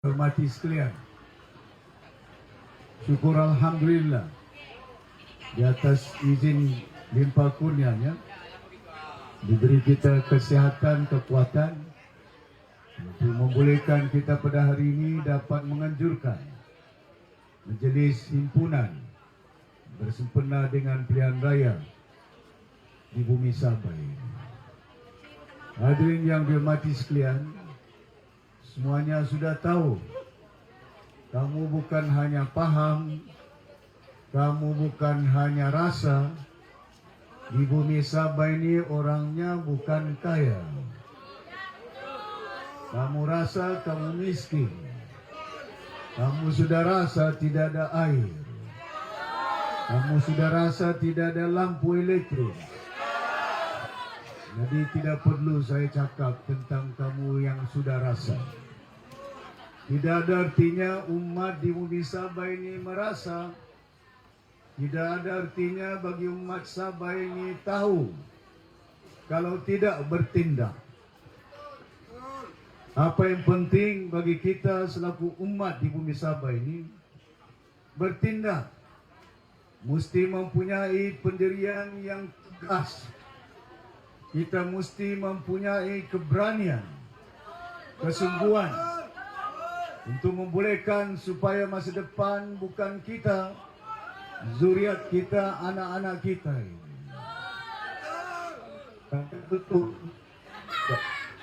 Hormati sekalian, syukur Alhamdulillah di atas izin limpah kurnianya diberi kita kesehatan, kekuatan untuk membolehkan kita pada hari ini dapat menganjurkan Majelis Himpunan bersempena dengan pilihan raya di bumi Sabah ini. Hadirin yang dihormati sekalian, semuanya sudah tahu, kamu bukan hanya paham, kamu bukan hanya rasa, di bumi Sabah ini orangnya bukan kaya. Kamu rasa kamu miskin, kamu sudah rasa tidak ada air, kamu sudah rasa tidak ada lampu elektrik. Jadi tidak perlu saya cakap tentang kamu yang sudah rasa. Tidak ada artinya umat di bumi Sabah ini merasa. Tidak ada artinya bagi umat Sabah ini tahu kalau tidak bertindak. Apa yang penting bagi kita selaku umat di bumi Sabah ini bertindak. Mesti mempunyai pendirian yang tegas. Kita mesti mempunyai keberanian, kesungguhan untuk membolehkan supaya masa depan bukan kita, zuriat kita, anak-anak kita ini. Betul.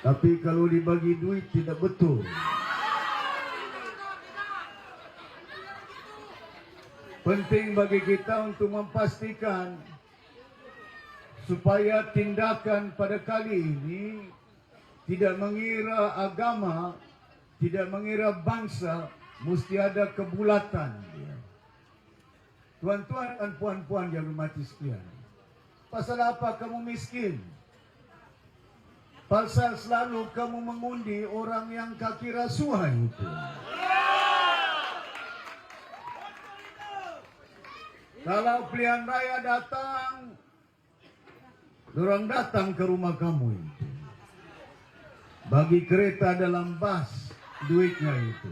Tapi kalau dibagi duit tidak betul. Penting bagi kita untuk memastikan supaya tindakan pada kali ini tidak mengira agama, tidak mengira bangsa, mesti ada kebulatan. Tuan-tuan dan puan-puan yang hormati sekalian, pasal apa kamu miskin? Pasal selalu kamu mengundi orang yang kaki rasuah itu. Kalau pilihan raya datang, orang datang ke rumah kamu itu, bagi kereta dalam bas duitnya itu,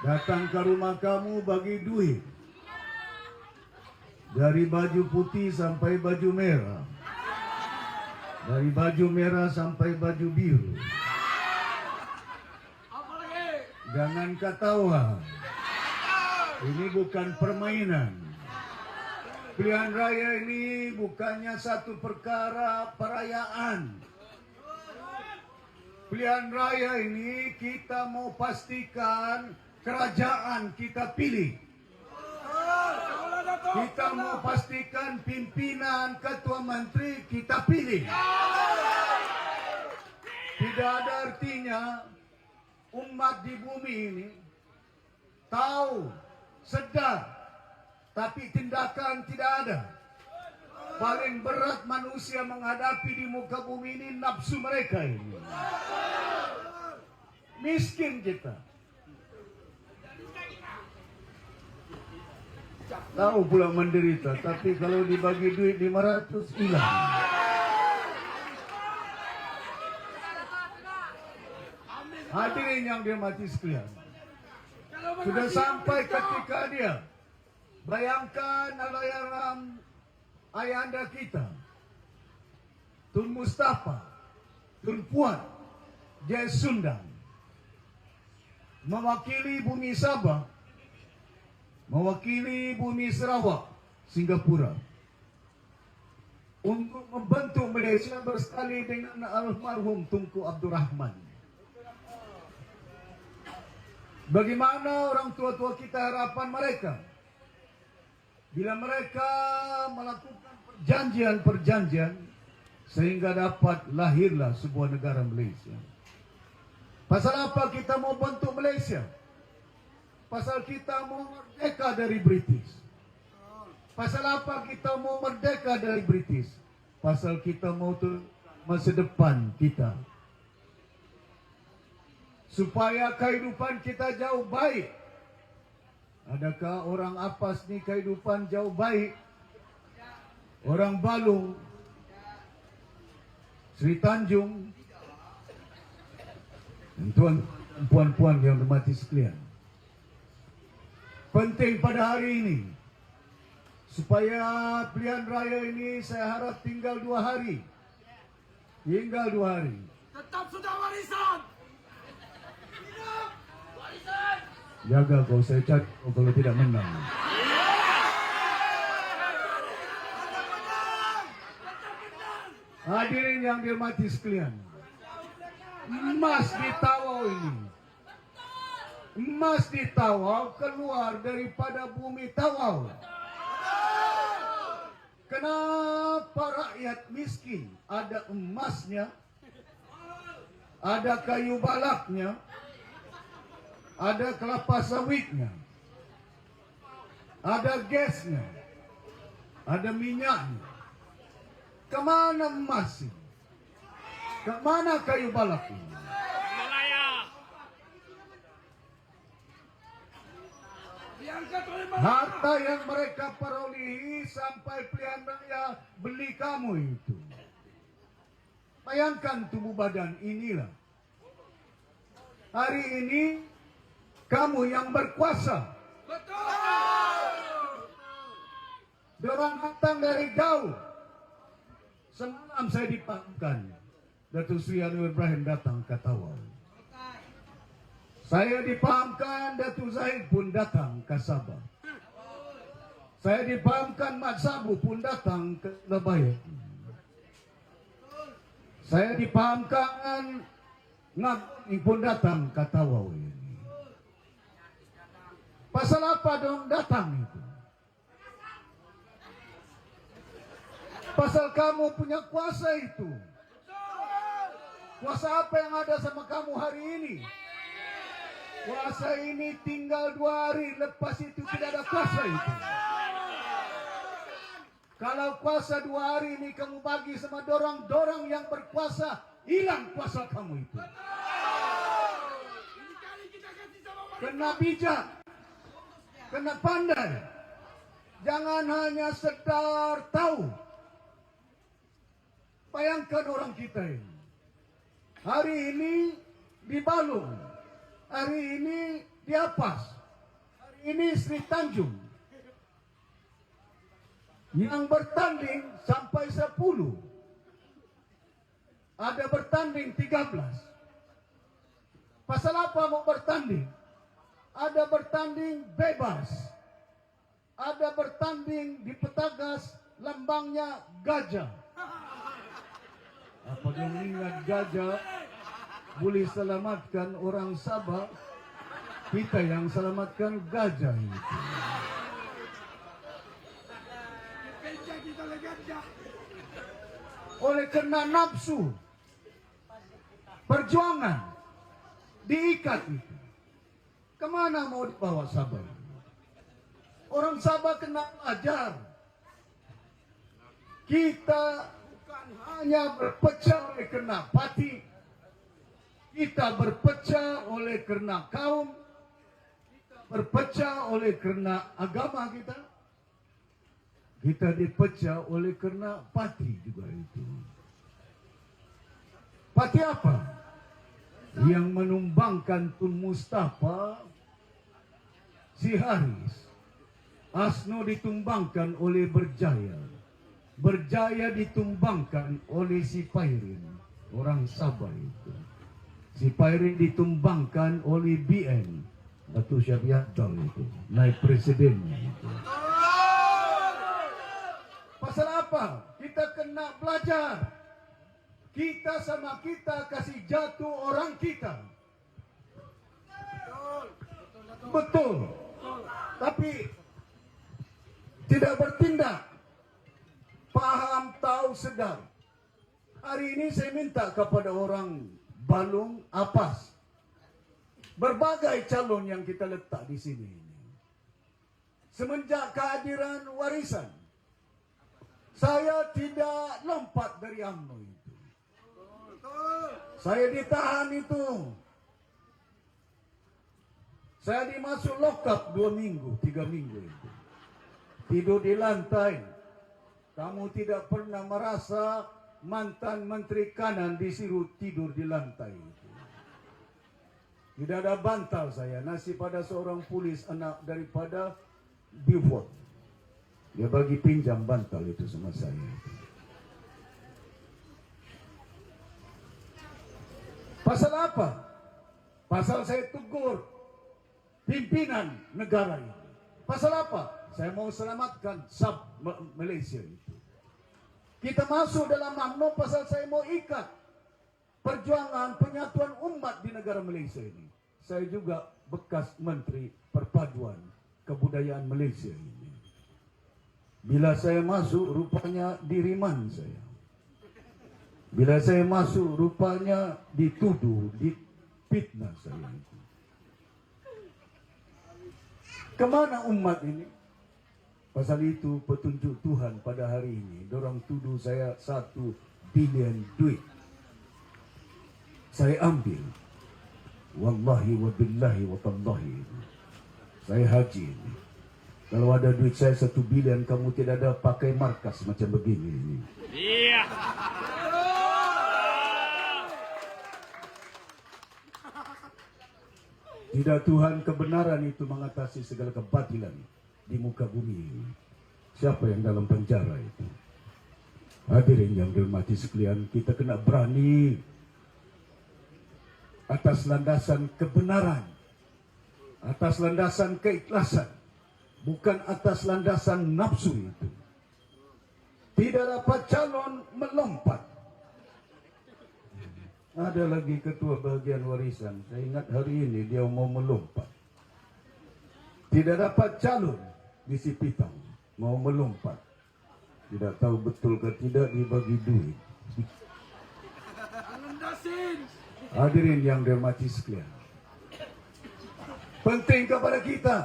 datang ke rumah kamu bagi duit, dari baju putih sampai baju merah, dari baju merah sampai baju biru. Jangan ketawa, ini bukan permainan. Pilihan raya ini bukannya satu perkara perayaan. Pilihan raya ini kita mau pastikan kerajaan kita pilih. Kita mau pastikan pimpinan, ketua menteri kita pilih. Tidak ada artinya umat di bumi ini tahu, sedar, tapi tindakan tidak ada. Paling berat manusia menghadapi di muka bumi ini nafsu mereka ini. Miskin kita. Tahu pula menderita, tapi kalau dibagi duit 500 hilang. Hadirin yang dihormati sekalian, sudah sampai ketika dia, bayangkan Allahyarham ayahanda kita, Tun Mustafa, Tun Puan, Jaya Sundang, mewakili bumi Sabah, mewakili bumi Sarawak, Singapura, untuk membentuk Malaysia bersekali dengan almarhum Tunku Abdul Rahman. Bagaimana orang tua-tua kita harapan mereka? Bila mereka melakukan perjanjian-perjanjian sehingga dapat lahirlah sebuah negara Malaysia. Pasal apa kita mau bentuk Malaysia? Pasal kita mau merdeka dari British. Pasal apa kita mau merdeka dari British? Pasal kita mau masa depan kita, supaya kehidupan kita jauh baik. Adakah orang Apas ni kehidupan jauh baik? Orang Balung, Sri Tanjung, tuan puan-puan yang hormati sekalian. Penting pada hari ini, supaya pilihan raya ini saya harap tinggal 2 hari. Tinggal 2 hari. Tetap sudah warisan. Hidup warisan. Jaga kau, saya cari kau kalau tidak menang. Hadirin yang dihormati sekalian, emas di Tawau ini, emas di Tawau keluar daripada bumi Tawau. Kenapa rakyat miskin ada emasnya, ada kayu balaknya, ada kelapa sawitnya, ada gasnya, ada minyaknya? Kemana emas ini? Kemana kayu balak ini? Harta yang mereka perolehi sampai pilihan raya beli kamu itu. Bayangkan tubuh badan inilah. Hari ini kamu yang berkuasa. Betul. Dorang datang dari jauh. Semalam saya dipahamkan, Datuk Sri Anwar Ibrahim datang ke Tawau. Saya dipahamkan Datuk Zahid pun datang ke Sabah. Saya dipahamkan Mat Sabu pun datang ke Lebayan. Saya dipahamkan Ngabni pun datang ke Tawau ini. Pasal apa dong datang itu? Pasal kamu punya kuasa itu. Kuasa apa yang ada sama kamu hari ini? Kuasa ini tinggal 2 hari, lepas itu tidak ada kuasa itu. Kalau kuasa 2 hari ini kamu bagi sama dorang-dorang yang berkuasa, hilang kuasa kamu itu. Kena bijak, kena pandai. Jangan hanya sedar tahu. Bayangkan orang kita ini. Hari ini di Balung, hari ini di Apas, hari ini Sri Tanjung. Yang bertanding sampai 10. Ada bertanding 13. Pasal apa mau bertanding? Ada bertanding bebas. Ada bertanding di Petagas, lambangnya gajah. Apa yang ingat gajah boleh selamatkan orang Sabah, kita yang selamatkan gajah itu. Oleh karena nafsu, perjuangan diikat itu. Kemana mau dibawa Sabah? Orang Sabah kena ajar. Kita bukan hanya berpecah oleh karena parti, kita berpecah oleh karena kaum, kita berpecah oleh karena agama kita dipecah oleh karena parti juga itu. Parti apa? Yang menumbangkan Tun Mustafa, si Haris. Asno ditumbangkan oleh Berjaya. Berjaya ditumbangkan oleh si Pairin, orang Sabah itu. Si Pairin ditumbangkan oleh BN, Datuk Syafiatul itu, naik presidennya itu. Pasal apa? Kita kena belajar. Kita sama kita kasih jatuh orang kita. Betul. Tapi tidak bertindak. Paham, tahu, sedar. Hari ini saya minta kepada orang Balung, Apas, berbagai calon yang kita letak di sini. Semenjak kehadiran warisan, saya tidak lompat dari UMNO itu. Saya ditahan itu. Saya dimasuk lokap 2 minggu, 3 minggu itu. Tidur di lantai. Kamu tidak pernah merasa mantan Menteri Kanan disuruh tidur di lantai itu. Tidak ada bantal saya. Nasib pada seorang polis anak daripada Beaufort. Dia bagi pinjam bantal itu sama saya. Pasal apa? Pasal saya tegur pimpinan negara ini. Pasal apa? Saya mau selamatkan sub Malaysia itu. Kita masuk dalam UMNO pasal saya mau ikat perjuangan penyatuan umat di negara Malaysia ini. Saya juga bekas Menteri Perpaduan Kebudayaan Malaysia ini. Bila saya masuk, rupanya diriman saya. Bila saya masuk, rupanya dituduh, difitnah saya itu. Kemana umat ini? Pasal itu petunjuk Tuhan pada hari ini. Dorang tuduh saya 1 bilion duit. Saya ambil. Wallahi wa billahi wa tallahi. Saya haji ini. Kalau ada duit saya 1 bilion, kamu tidak ada pakai markas macam begini ini. Iya. Tidak, Tuhan, kebenaran itu mengatasi segala kebatilan di muka bumi ini. Siapa yang dalam penjara itu? Hadirin yang dirahmati sekalian, kita kena berani atas landasan kebenaran, atas landasan keikhlasan, bukan atas landasan nafsu itu. Tidak dapat calon melompat. Ada lagi ketua bahagian warisan. Saya ingat hari ini dia mau melompat. Tidak dapat calon di Sipitang. Mau melompat. Tidak tahu betul ke tidak dibagi duit. Hadirin yang dirahmati sekalian. Penting kepada kita.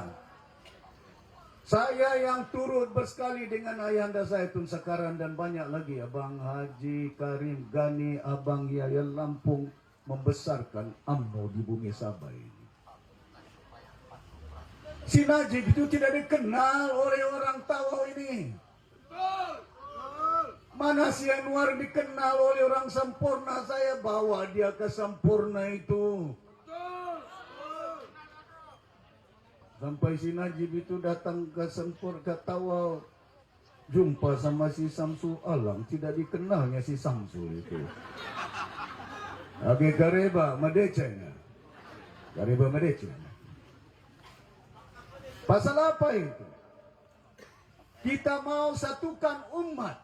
Saya yang turut bersekali dengan ayahanda saya Tun Sakaran dan banyak lagi, Abang Haji Karim Gani, Abang Yaya Lampung, membesarkan UMNO di bumi Sabah ini. Si Najib itu tidak dikenal oleh orang Tawau ini. Mana si Anwar dikenal oleh orang Sempurna, saya bawa dia ke Sempurna itu. Sampai si Najib itu datang ke Sempur, ke Tawau, jumpa sama si Samsul Alam, tidak dikenalnya si Samsul itu. Oke, Kareba Madecena. Kareba Madecena. Pasal apa itu? Kita mau satukan umat.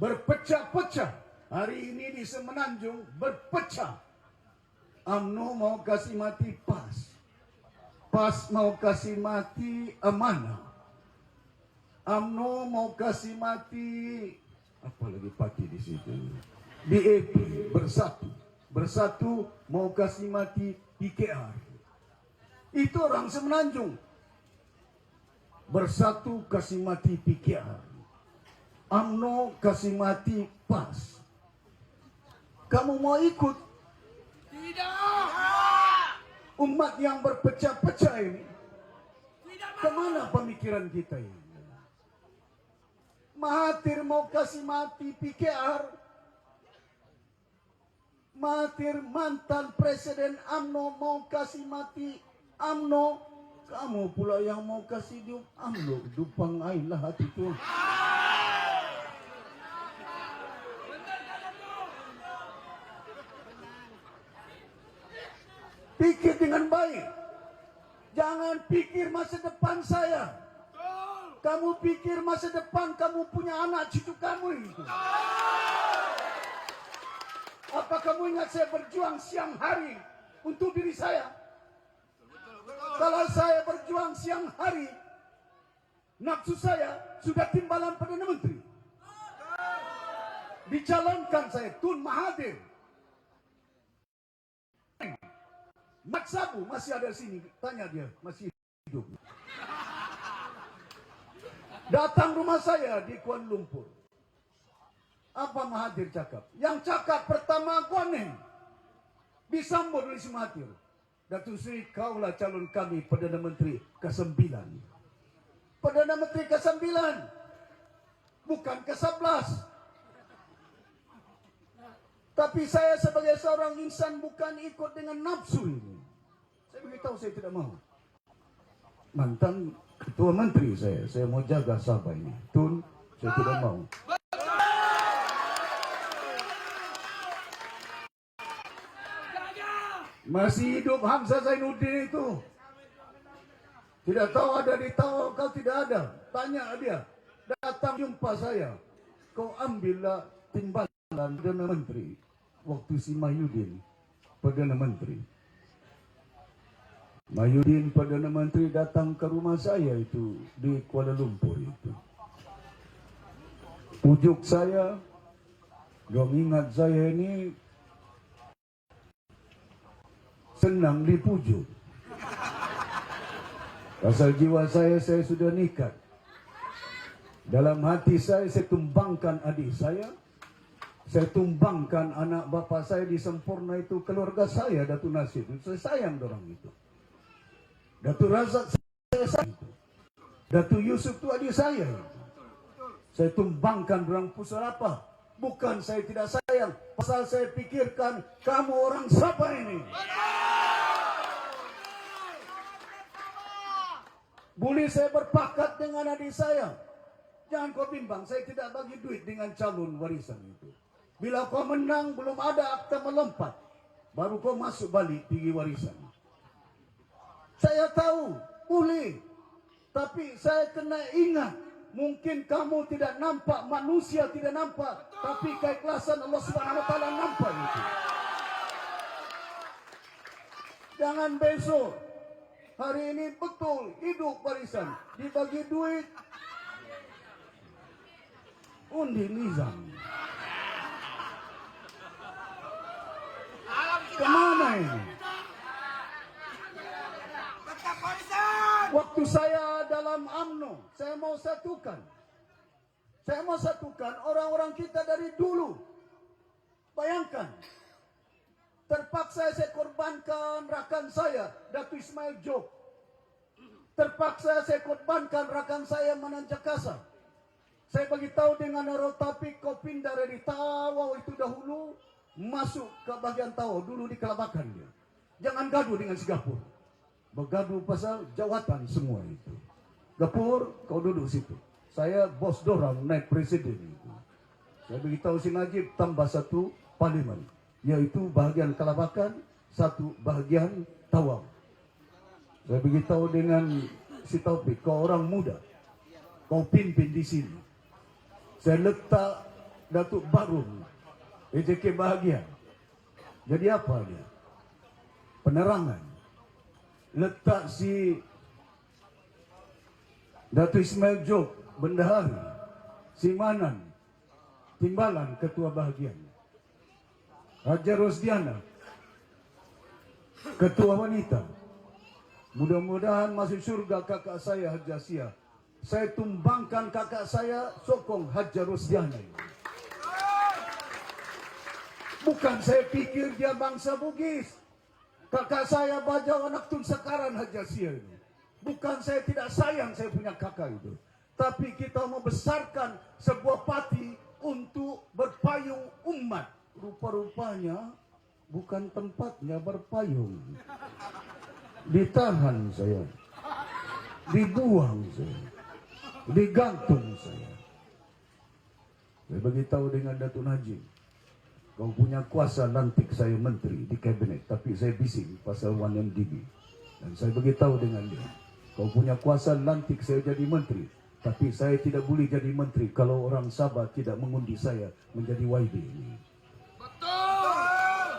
Berpecah-pecah. Hari ini di Semenanjung berpecah. UMNO mau kasih mati PAS. PAS mau kasih mati Amanah. UMNO mau kasih mati apa lagi parti di situ? BAP bersatu. Bersatu mau kasih mati PKR. Itu orang Semenanjung. Bersatu kasih mati PKR. UMNO kasih mati PAS. Kamu mau ikut? Tidak. Umat yang berpecah-pecah ini, kemana pemikiran kita ini? Mahathir mau kasih mati PKR, Mahathir mantan presiden UMNO mau kasih mati UMNO, kamu pula yang mau kasih hidup UMNO, dupang ailah hati itu. Pikir dengan baik. Jangan pikir masa depan saya. Kamu pikir masa depan kamu punya anak cucu kamu itu. Apa kamu ingat saya berjuang siang hari untuk diri saya? Kalau saya berjuang siang hari, nafsu saya sudah timbalan Perdana Menteri. Dicalonkan saya Tun Mahathir. Mat Sabu masih ada di sini, tanya dia, masih hidup. Datang rumah saya di Kuala Lumpur. Apa Mahathir cakap? Yang cakap pertama Guaneng. Disambut oleh si Mahathir. Datuk Seri, kaulah calon kami Perdana Menteri ke-9. Perdana Menteri ke-9. Bukan ke-11. Tapi saya sebagai seorang insan bukan ikut dengan nafsu ini. Saya beritahu saya tidak mau. Mantan ketua menteri saya mau jaga Sabah ini. Tun, saya tidak mau. Masih hidup Hamzah Zainuddin itu. Tidak tahu ada di Tawakal, tidak ada. Tanya dia. Datang jumpa saya. Kau ambillah timbalan Perdana Menteri. Waktu si Mahyudin Perdana Menteri. Mahyudin Perdana Menteri datang ke rumah saya itu di Kuala Lumpur itu. Pujuk saya. Dia ingat saya ini senang dipujuk. Pasal jiwa saya sudah nikah. Dalam hati saya tumbangkan adik saya tumbangkan anak bapa saya di Sempurna itu, keluarga saya, Datuk Nasir. Saya sayang dorang itu. Datuk Razak saya sayang itu. Datuk Yusuf itu adik saya itu. Saya tumbangkan dorang pusat apa? Bukan saya tidak sayang, pasal saya pikirkan kamu orang siapa ini? Boleh saya berpakat dengan adik saya. Jangan kau bimbang, saya tidak bagi duit dengan calon warisan itu. Bila kau menang, belum ada akta melompat. Baru kau masuk balik pergi warisan. Saya tahu, boleh. Tapi saya kena ingat, mungkin kamu tidak nampak, manusia tidak nampak. Tapi keikhlasan Allah SWT nampak itu. Jangan besok. Hari ini betul hidup warisan. Dibagi duit. Undi nizam. Kemana ini? Waktu saya dalam UMNO, saya mau satukan. Saya mau satukan orang-orang kita dari dulu. Bayangkan. Terpaksa saya korbankan rakan saya, Datuk Ismail Jok. Terpaksa saya korbankan rakan saya Manan Jakasa. Saya beritahu dengan Narol Tapik, kau pindah dari Tawau itu dahulu, masuk ke bagian Tawau, dulu di Kelabakan dia. Jangan gaduh dengan si Gapur. Bergaduh pasal jawatan semua itu. Gapur, kau duduk situ. Saya bos dorang naik presiden itu. Saya beritahu si Najib tambah satu parlimen, yaitu bahagian Kelabakan, satu bahagian Tawau. Saya beritahu dengan si Taufik, kau orang muda, kau pimpin di sini. Saya letak Datuk Barum, EJK bahagian. Jadi apa dia? Penerangan. Letak si Datuk Ismail Jok, bendahari. Si Manan, timbalan ketua bahagian. Hajar Rosdiana, ketua wanita. Mudah-mudahan masuk surga kakak saya Hajar Sia. Saya tumbangkan kakak saya, sokong Hajar Rosdiana. Bukan saya pikir dia bangsa Bugis. Kakak saya Bajau anak Tun Sekaran Hajar Sia ini. Bukan saya tidak sayang saya punya kakak itu. Tapi kita membesarkan sebuah parti untuk berpayung umat. Rupa-rupanya bukan tempatnya berpayung. Ditahan saya. Dibuang saya. Digantung saya. Saya beritahu dengan Datuk Najib, kau punya kuasa lantik saya menteri di kabinet, tapi saya bising pasal 1MDB. Dan saya beritahu dengan dia, kau punya kuasa lantik saya jadi menteri, tapi saya tidak boleh jadi menteri kalau orang Sabah tidak mengundi saya menjadi YB ini. Betul.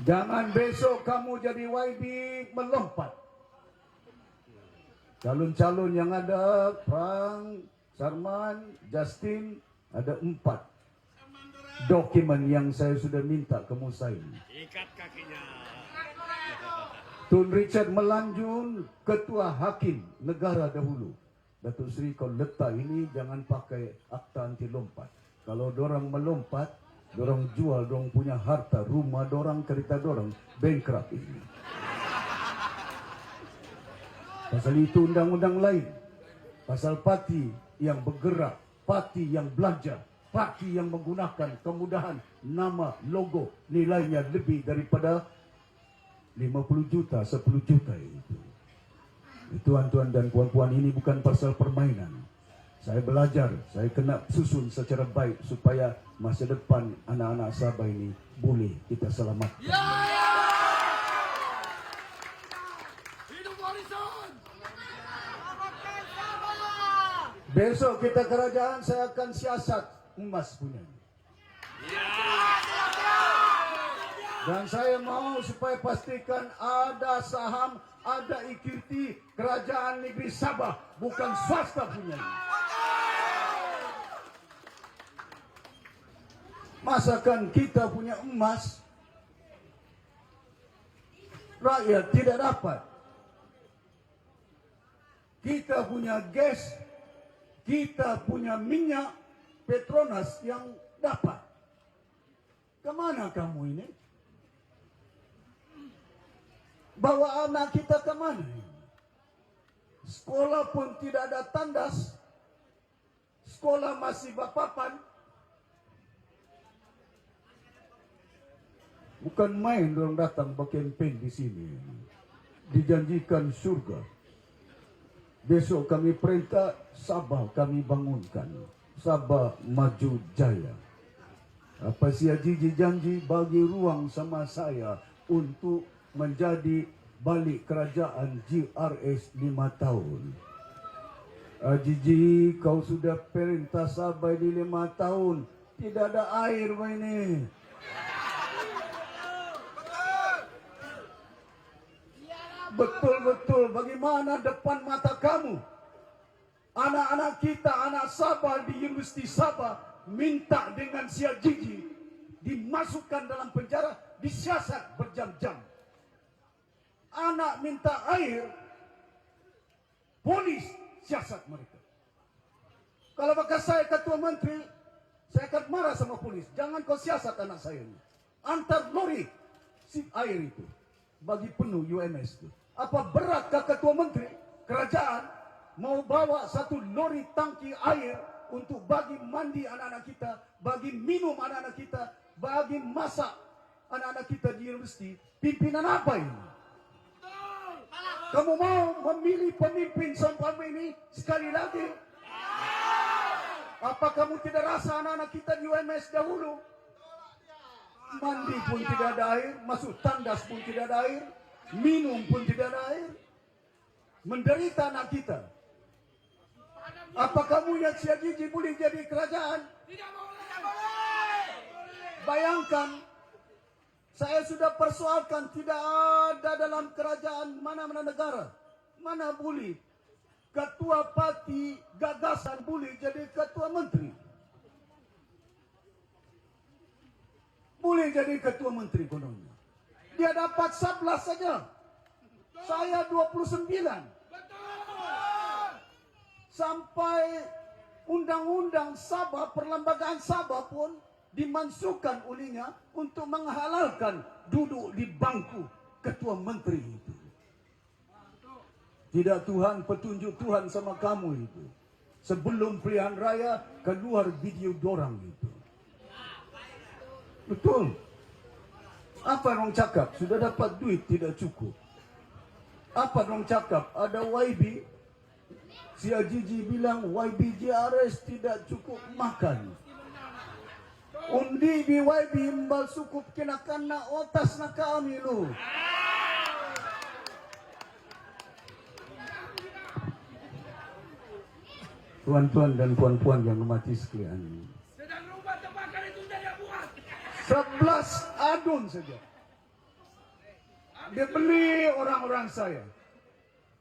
Jangan besok kamu jadi YB melompat. Calon-calon yang ada, Frank, Sarman, Justin, ada 4 dokumen yang saya sudah minta ke Musaim. Ikat kakinya. Tun Richard Melanjun, ketua hakim negara dahulu. Datuk Seri, kau letak ini jangan pakai akta anti lompat. Kalau dorang melompat, dorang jual dorang punya harta, rumah dorang, kereta dorang, bankrupt ini. Pasal itu undang-undang lain. Pasal parti yang bergerak, parti yang belajar, parti yang menggunakan kemudahan nama logo nilainya lebih daripada 50 juta, 10 juta itu. Tuan-tuan dan puan-puan, ini bukan pasal permainan. Saya belajar, saya kena susun secara baik supaya masa depan anak-anak Sabah ini boleh kita selamatkan. Hidup warisan! Besok kita kerajaan, saya akan siasat emas punya. Dan saya mau supaya pastikan ada saham, ada equity kerajaan negeri Sabah, bukan swasta punya. Masakan kita punya emas, rakyat tidak dapat. Kita punya gas, kita punya minyak Petronas yang dapat. Kemana kamu ini? Bawa anak kita kemana? Sekolah pun tidak ada tandas. Sekolah masih bapapan. Bukan main orang datang berkempen di sini. Dijanjikan surga. Besok kami perintah Sabah kami bangunkan. Sabah maju jaya. Apa si Haji janji bagi ruang sama saya untuk menjadi balik kerajaan GRS 5 tahun. Haji, kau sudah perintah Sabah di 5 tahun. Tidak ada air ini. Betul-betul bagaimana depan mata kamu? Anak-anak kita, anak Sabah di Universiti Sabah minta dengan Sia Gigi dimasukkan dalam penjara, disiasat berjam-jam. Anak minta air, polis siasat mereka. Kalau bekas saya ketua menteri, saya akan marah sama polis. Jangan kau siasat anak saya ini. Antar lori sip air itu bagi penuh UMS itu. Apa beratkah ketua menteri kerajaan mau bawa satu lori tangki air untuk bagi mandi anak-anak kita, bagi minum anak-anak kita, bagi masak anak-anak kita di universiti? Pimpinan apa ini? Kamu mau memilih pemimpin sampai ini sekali lagi? Apa kamu tidak rasa anak-anak kita di UMS dahulu? Mandi pun tidak ada air, masuk tandas pun tidak ada air, minum pun tidak ada air. Menderita anak kita. Apa kamu yang Sia Gigi boleh jadi kerajaan? Tidak boleh! Bayangkan, saya sudah persoalkan, tidak ada dalam kerajaan mana-mana negara. Mana boleh ketua parti gagasan boleh jadi ketua menteri. Boleh jadi ketua menteri kononnya. Dia dapat 11 saja. Saya 29. Sampai undang-undang Sabah, perlembagaan Sabah pun dimansuhkan olehnya untuk menghalalkan duduk di bangku ketua menteri itu. Tidak Tuhan, petunjuk Tuhan sama kamu itu. Sebelum pilihan raya keluar video dorang itu. Betul. Apa orang cakap? Sudah dapat duit tidak cukup. Apa orang cakap? Ada YB. Sia Gigi bilang YB JRS tidak cukup makan. Undi BYB imbal sukup kinakan na otas na kami lo. Tuan-tuan dan puan-puan yang mati sekalian. Sedang rumah terbakar itu tidak buat. 11 adun saja. Dia beli orang-orang saya.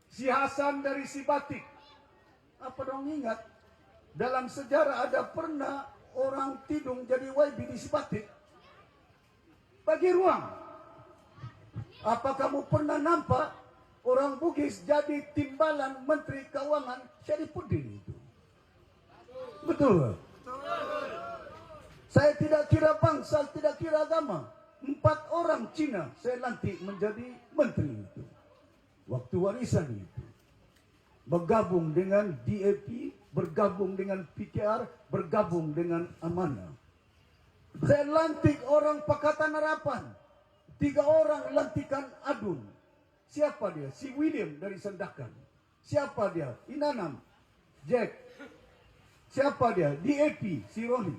Si Hasan dari si Batik. Apa dong ingat? Dalam sejarah ada pernah orang Tidung jadi YB di Sibatik. Bagi ruang. Apa kamu pernah nampak orang Bugis jadi timbalan Menteri Keuangan Syarifuddin itu? Betul. Saya tidak kira bangsa, tidak kira agama. 4 orang Cina saya lantik menjadi menteri itu. Waktu warisan itu. Bergabung dengan DAP bergabung dengan PKR, bergabung dengan Amanah. Saya lantik orang Pakatan Harapan. 3 orang lantikan Adun. Siapa dia? Si William dari Sandakan. Siapa dia? Inanam, Jack. Siapa dia? DAP, si Roni.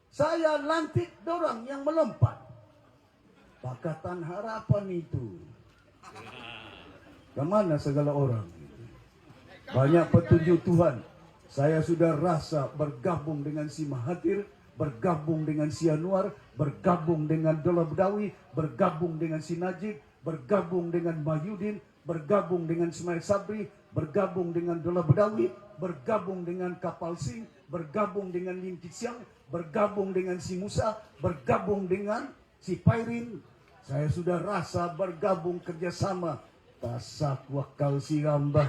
Saya lantik dorang yang melompat. Pakatan Harapan itu. Kemana segala orang? Banyak petunjuk Tuhan. Saya sudah rasa bergabung dengan si Mahathir, bergabung dengan si Anwar, bergabung dengan Dola Bedawi, bergabung dengan si Najib, bergabung dengan Mahyudin, bergabung dengan Ismail Sabri, bergabung dengan Dola Bedawi, bergabung dengan Kapal Sing, bergabung dengan Lim Kit Siang, bergabung dengan si Musa, bergabung dengan si Pairin. Saya sudah rasa bergabung kerjasama. Tasak wakal si Rambah.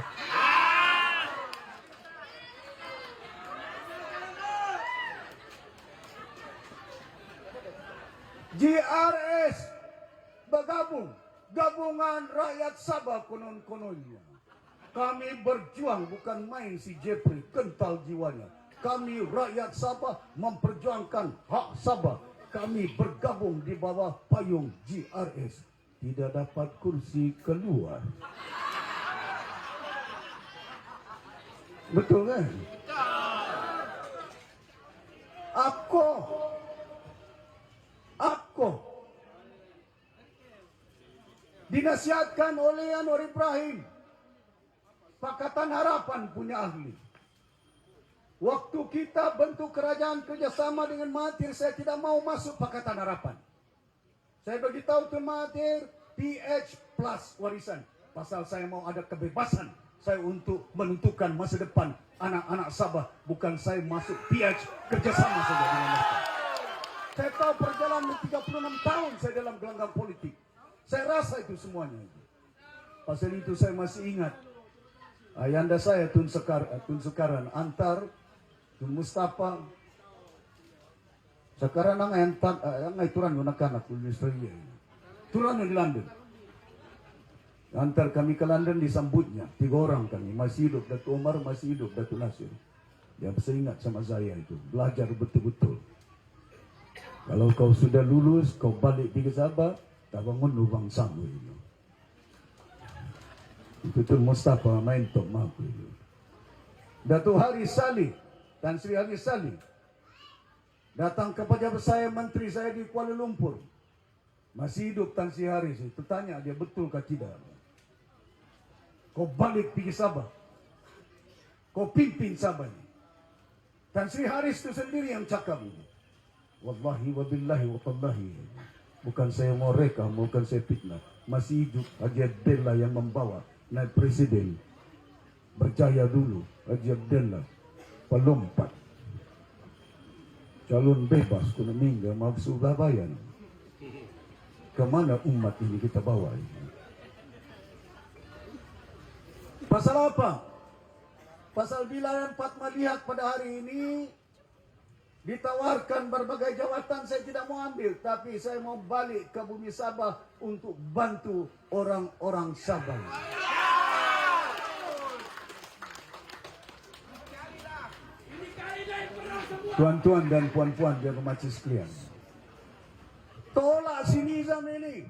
GRS bergabung, gabungan rakyat Sabah konon-kononnya. Kami berjuang, bukan main si Jeffrey, kental jiwanya. Kami rakyat Sabah memperjuangkan hak Sabah. Kami bergabung di bawah payung GRS. Tidak dapat kursi keluar. Betul kan? Aku dinasihatkan oleh Anwar Ibrahim, Pakatan Harapan punya ahli. Waktu kita bentuk kerajaan kerjasama dengan Mahathir, saya tidak mau masuk Pakatan Harapan. Saya beritahu ke Mahathir, PH plus warisan. Pasal saya mau ada kebebasan saya untuk menentukan masa depan anak-anak Sabah. Bukan saya masuk PH kerjasama saja dengan mereka. Saya tahu perjalanan 36 tahun saya dalam gelanggang politik. Saya rasa itu semuanya. Pasal itu saya masih ingat ayanda saya Tun Sekaran antar Tun Mustafa sekarang ang turan mo nakanak di Australia. Turan di London. Antar kami ke London disambutnya 3 orang kami, masih hidup Datuk Omar, masih hidup Datuk Nasir. Dia masih ingat sama saya itu, belajar betul-betul. Kalau kau sudah lulus, kau balik di Sabah, tak bangun lubang samu itu. Itu Tun Mustafa main top maku itu. Datuk Haris Salih, Tan Sri Haris Salih datang kepada saya, menteri saya di Kuala Lumpur. Masih hidup Tan Sri Haris itu. Tanya dia betul kah tidak. Kau balik pergi Sabah. Kau pimpin Sabah ini. Tan Sri Haris itu sendiri yang cakap ini. Wallahi wabillahi watallahi. Bukan saya mau reka, bukan saya fitnah. Masih hidup Haji Abdullah yang membawa naik presiden. Berjaya dulu Haji Abdullah. Pelompat. Calon bebas kena mingga maksud bayan. Kemana umat ini kita bawa ini? Pasal apa? Pasal bila Pak melihat pada hari ini ditawarkan berbagai jawatan, saya tidak mau ambil, tapi saya mau balik ke bumi Sabah untuk bantu orang-orang Sabah. Tuan-tuan dan puan-puan yang bermacam sekalian, tolak si Nizam ini.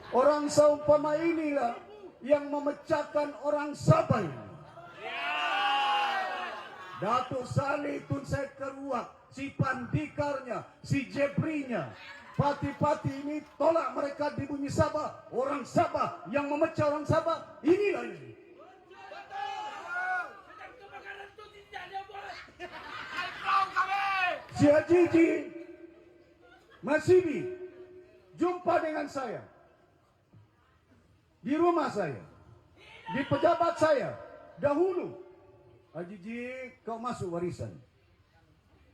Orang seumpama inilah yang memecahkan orang Sabah ini. Datuk Saleh Tun Sekeruak, si Pandikarnya, si Jebrinya, pati-pati ini tolak mereka di bumi Sabah. Orang Sabah yang memecah orang Sabah, inilah ini. Si Haji Masibi jumpa dengan saya di rumah saya, di pejabat saya dahulu. Haji, kau masuk warisan.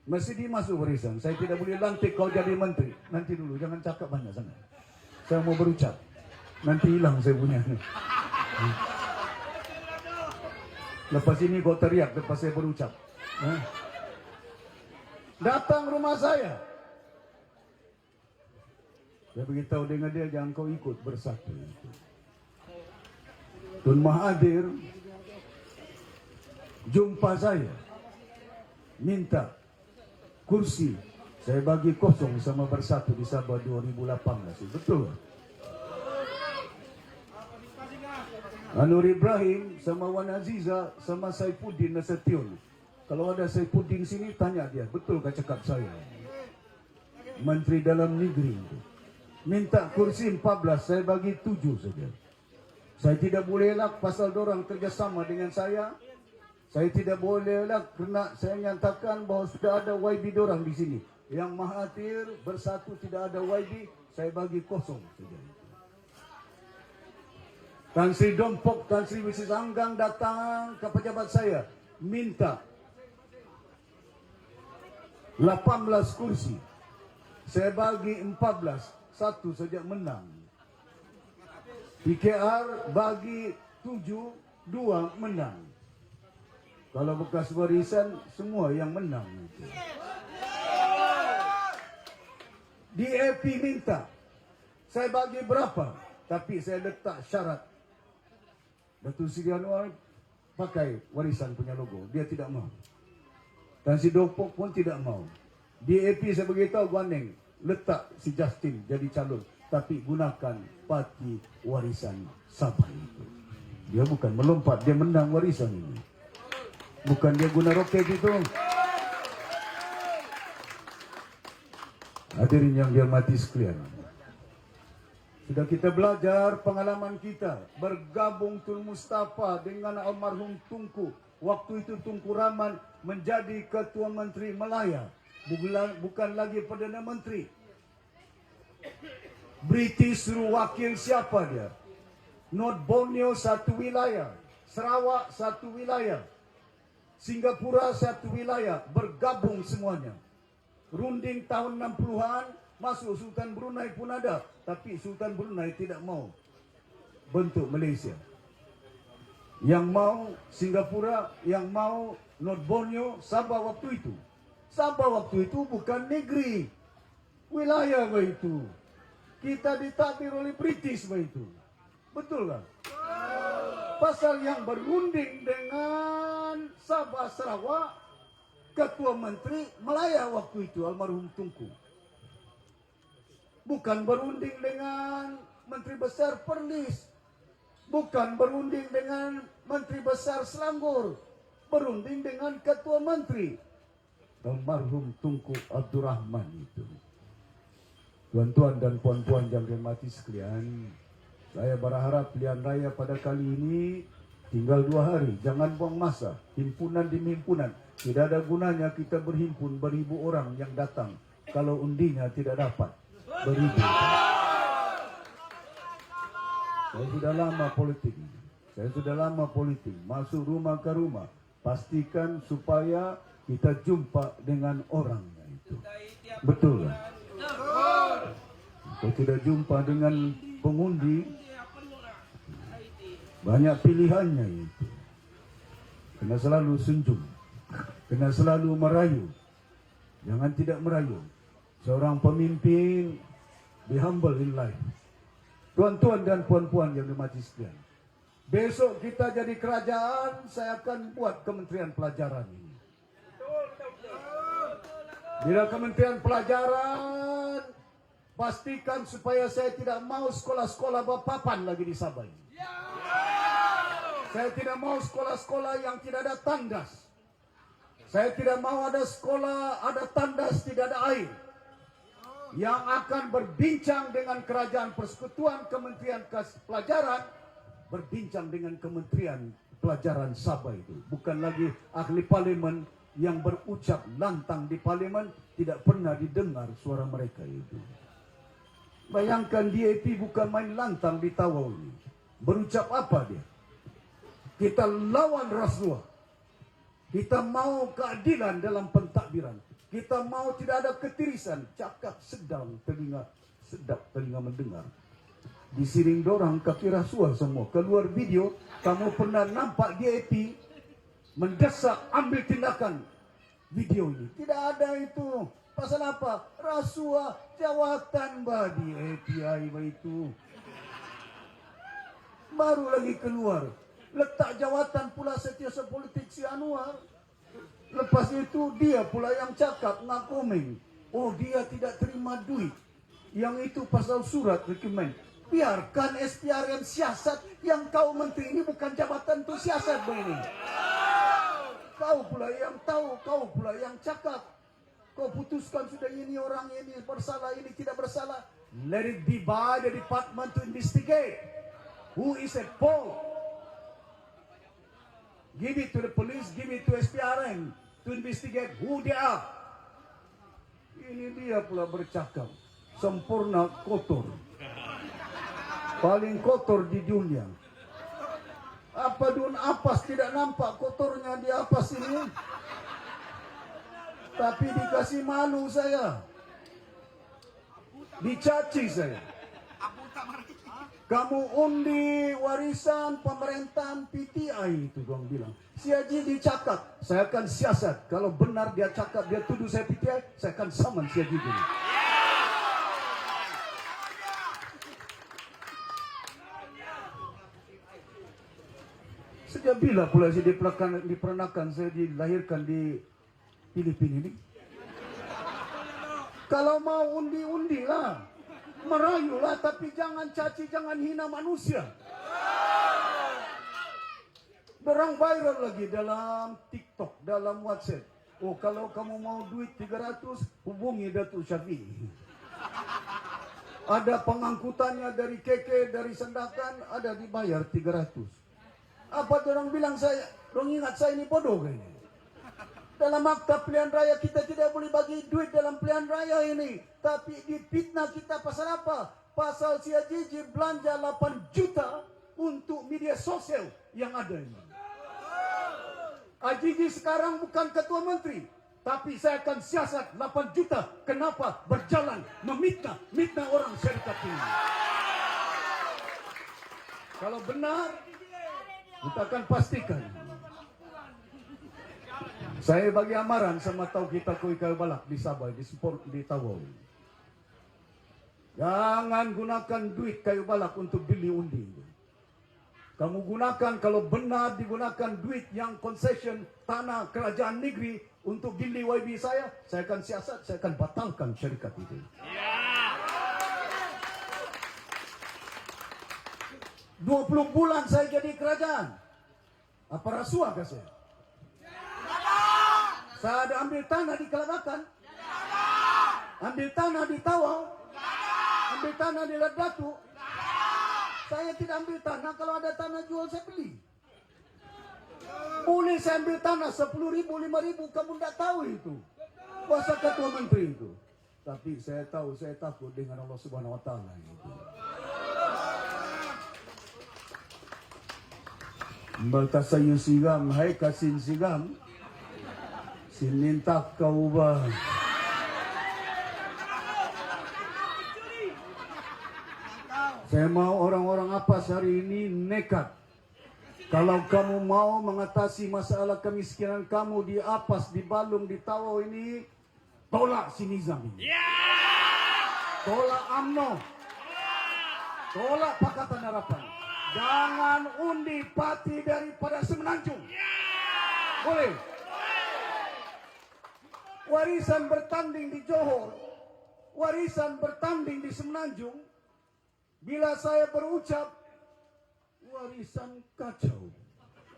Mesti masuk warisan. Saya tidak boleh lantik kau jadi menteri. Nanti dulu, jangan cakap banyak sangat. Saya mau berucap. Nanti hilang saya punya. Lepas ini kau teriak lepas saya berucap. Datang rumah saya. Saya beritahu dengan dia, jangan kau ikut bersatu. Tun Mahathir jumpa saya, minta kursi saya bagi kosong sama bersatu di Sabah 2018. Betul? Anwar Ibrahim sama Wan Aziza sama Saifuddin Nasution. Kalau ada Saifuddin sini, tanya dia, betul kah cakap saya? Menteri Dalam Negeri itu minta kursi 14, saya bagi 7 saja. Saya tidak boleh elak pasal dorang kerjasama dengan saya. Saya tidak boleh elak kerana saya nyatakan bahawa sudah ada YB dorang di sini. Yang Mahathir bersatu tidak ada YB, saya bagi kosong saja. Tan Sri Dompok, Tan Sri Wissis Anggang datang ke pejabat saya, minta 18 kursi. Saya bagi 14, satu saja menang. PKR bagi 7, 2 menang. Kalau bekas warisan, semua yang menang itu. DAP minta, saya bagi berapa? Tapi saya letak syarat. Datuk Seri Anwar pakai warisan punya logo, dia tidak mau. Tan Sri Dompok pun tidak mau. DAP saya beritahu Guaneng, letak si Justin jadi calon, tapi gunakan parti warisan Sabah itu. Dia bukan melompat, dia menang warisan ini. Bukan dia guna roket itu. Hadirin yang dihormati sekalian, sudah kita belajar pengalaman kita bergabung Tun Mustafa dengan almarhum Tunku. Waktu itu Tunku Rahman menjadi Ketua Menteri Melaya, bukan lagi Perdana Menteri. British suruh wakil siapa dia? North Borneo satu wilayah, Sarawak satu wilayah, Singapura satu wilayah, bergabung semuanya. Runding tahun 60-an, masuk Sultan Brunei pun ada, tapi Sultan Brunei tidak mau bentuk Malaysia. Yang mau Singapura, yang mau North Borneo, Sabah waktu itu. Sabah waktu itu bukan negeri, wilayah begitu. Kita ditakdir oleh British begitu. Betul kan? Pasal yang berunding dengan Sabah Sarawak, Ketua Menteri Melaya waktu itu almarhum Tunku. Bukan berunding dengan Menteri Besar Perlis, bukan berunding dengan Menteri Besar Selangor, berunding dengan Ketua Menteri almarhum Tunku Abdul Rahman itu. Tuan-tuan dan puan-puan yang dihormati sekalian, saya berharap pilihan raya pada kali ini tinggal 2 hari. Jangan buang masa. Himpunan demi himpunan. Tidak ada gunanya kita berhimpun beribu orang yang datang kalau undinya tidak dapat beribu. Saya sudah lama politik. Masuk rumah ke rumah. Pastikan supaya kita jumpa dengan orangnya itu. Betul kan? Kalau tidak jumpa dengan pengundi, banyak pilihannya itu. Kena selalu senyum, kena selalu merayu. Jangan tidak merayu. Seorang pemimpin, be humble in life. Tuan-tuan dan puan-puan yang dimati sekalian, besok kita jadi kerajaan, saya akan buat Kementerian Pelajaran ini. Bila Kementerian Pelajaran, pastikan supaya saya tidak mau sekolah-sekolah berpapan lagi di Sabah ini. Saya tidak mau sekolah-sekolah yang tidak ada tandas. Saya tidak mau ada sekolah, ada tandas, tidak ada air. Yang akan berbincang dengan Kerajaan Persekutuan Kementerian Pelajaran, berbincang dengan Kementerian Pelajaran Sabah itu. Bukan lagi ahli parlimen yang berucap lantang di parlimen, tidak pernah didengar suara mereka itu. Bayangkan DAP bukan main lantang di Tawau ini. Berucap apa dia? Kita lawan rasuah. Kita mau keadilan dalam pentadbiran. Kita mau tidak ada ketirisan. Cakap sedap telinga mendengar. Disiring dorang kaki rasuah semua. Keluar video, kamu pernah nampak DAP mendesak ambil tindakan video ini? Tidak ada itu. Pasal apa? Rasuah jawatan di API itu. Baru lagi keluar. Letak jawatan pula setiausaha politik si Anwar. Lepas itu dia pula yang cakap, nak komen. Oh, dia tidak terima duit. Yang itu pasal surat rekomen. Biarkan SPRM siasat. Yang kau menteri ini bukan jabatan tu siasat begini. Kau pula yang tahu, kau pula yang cakap. Kau putuskan sudah ini orang ini bersalah, ini tidak bersalah. Let it be by the department to investigate. Who is at fault? Give it to the police, give it to SPRM to investigate who they are. Ini dia pula bercakap. Sempurna kotor. Paling kotor di dunia. Apa Dun Apas tidak nampak kotornya di Apas ini? Tapi dikasih malu saya. Dicaci saya. Kamu undi warisan pemerintahan PTI itu dong bilang. Si Haji dicakap, saya akan siasat. Kalau benar dia cakap, dia tuduh saya PTI, saya akan saman si Haji dulu. Sejak bila pula saya diperanakan, saya dilahirkan di Filipina ini? Kalau mau undi-undilah, merayulah, tapi jangan caci, jangan hina manusia. Berang viral lagi dalam TikTok, dalam WhatsApp. Oh, kalau kamu mau duit 300, hubungi Datuk Syafi'i. Ada pengangkutannya dari KK, dari Sendakan, ada dibayar 300. Apa orang bilang saya, orang ingat saya ini bodoh kayaknya. Dalam akta pilihan raya kita tidak boleh bagi duit dalam pilihan raya ini. Tapi dipitnah kita pasal apa? Pasal si Haji belanja 8 juta untuk media sosial yang ada ini. Haji sekarang bukan ketua menteri. Tapi saya akan siasat 8 juta. Kenapa? Berjalan memmitnah orang syarikat ini. Kalau benar, kita akan pastikan. Saya bagi amaran sama tahu kita koi kayu balak di Sabah, di Sport, di Tawau. Jangan gunakan duit kayu balak untuk beli undi. Kamu gunakan, kalau benar digunakan duit yang concession tanah kerajaan negeri untuk beli YB saya akan siasat, saya akan batalkan syarikat itu. 20 bulan saya jadi kerajaan. Apa rasuah ke saya? Saya ada ambil tanah di Keladakan, ambil tanah di Tawau, ambil tanah di Ledatu. Saya tidak ambil tanah, kalau ada tanah jual saya beli. Boleh saya ambil tanah 10.000, 5.000, kamu tidak tahu itu. Kuasa ketua menteri itu. Tapi saya tahu, saya takut dengan Allah Subhanahu Wa Taala itu. Balta sayo sigam, hai kasin sigam. Sinintak kau ba? Saya mau orang-orang apa hari ini nekat. Kalau kamu mau mengatasi masalah kemiskinan kamu di Apas, di Balung, di Tawau ini, tolak si Nizam ini. Tolak UMNO. Tolak Pakatan Harapan. Jangan undi parti daripada Semenanjung. Boleh. Warisan bertanding di Johor, warisan bertanding di Semenanjung. Bila saya berucap warisan kacau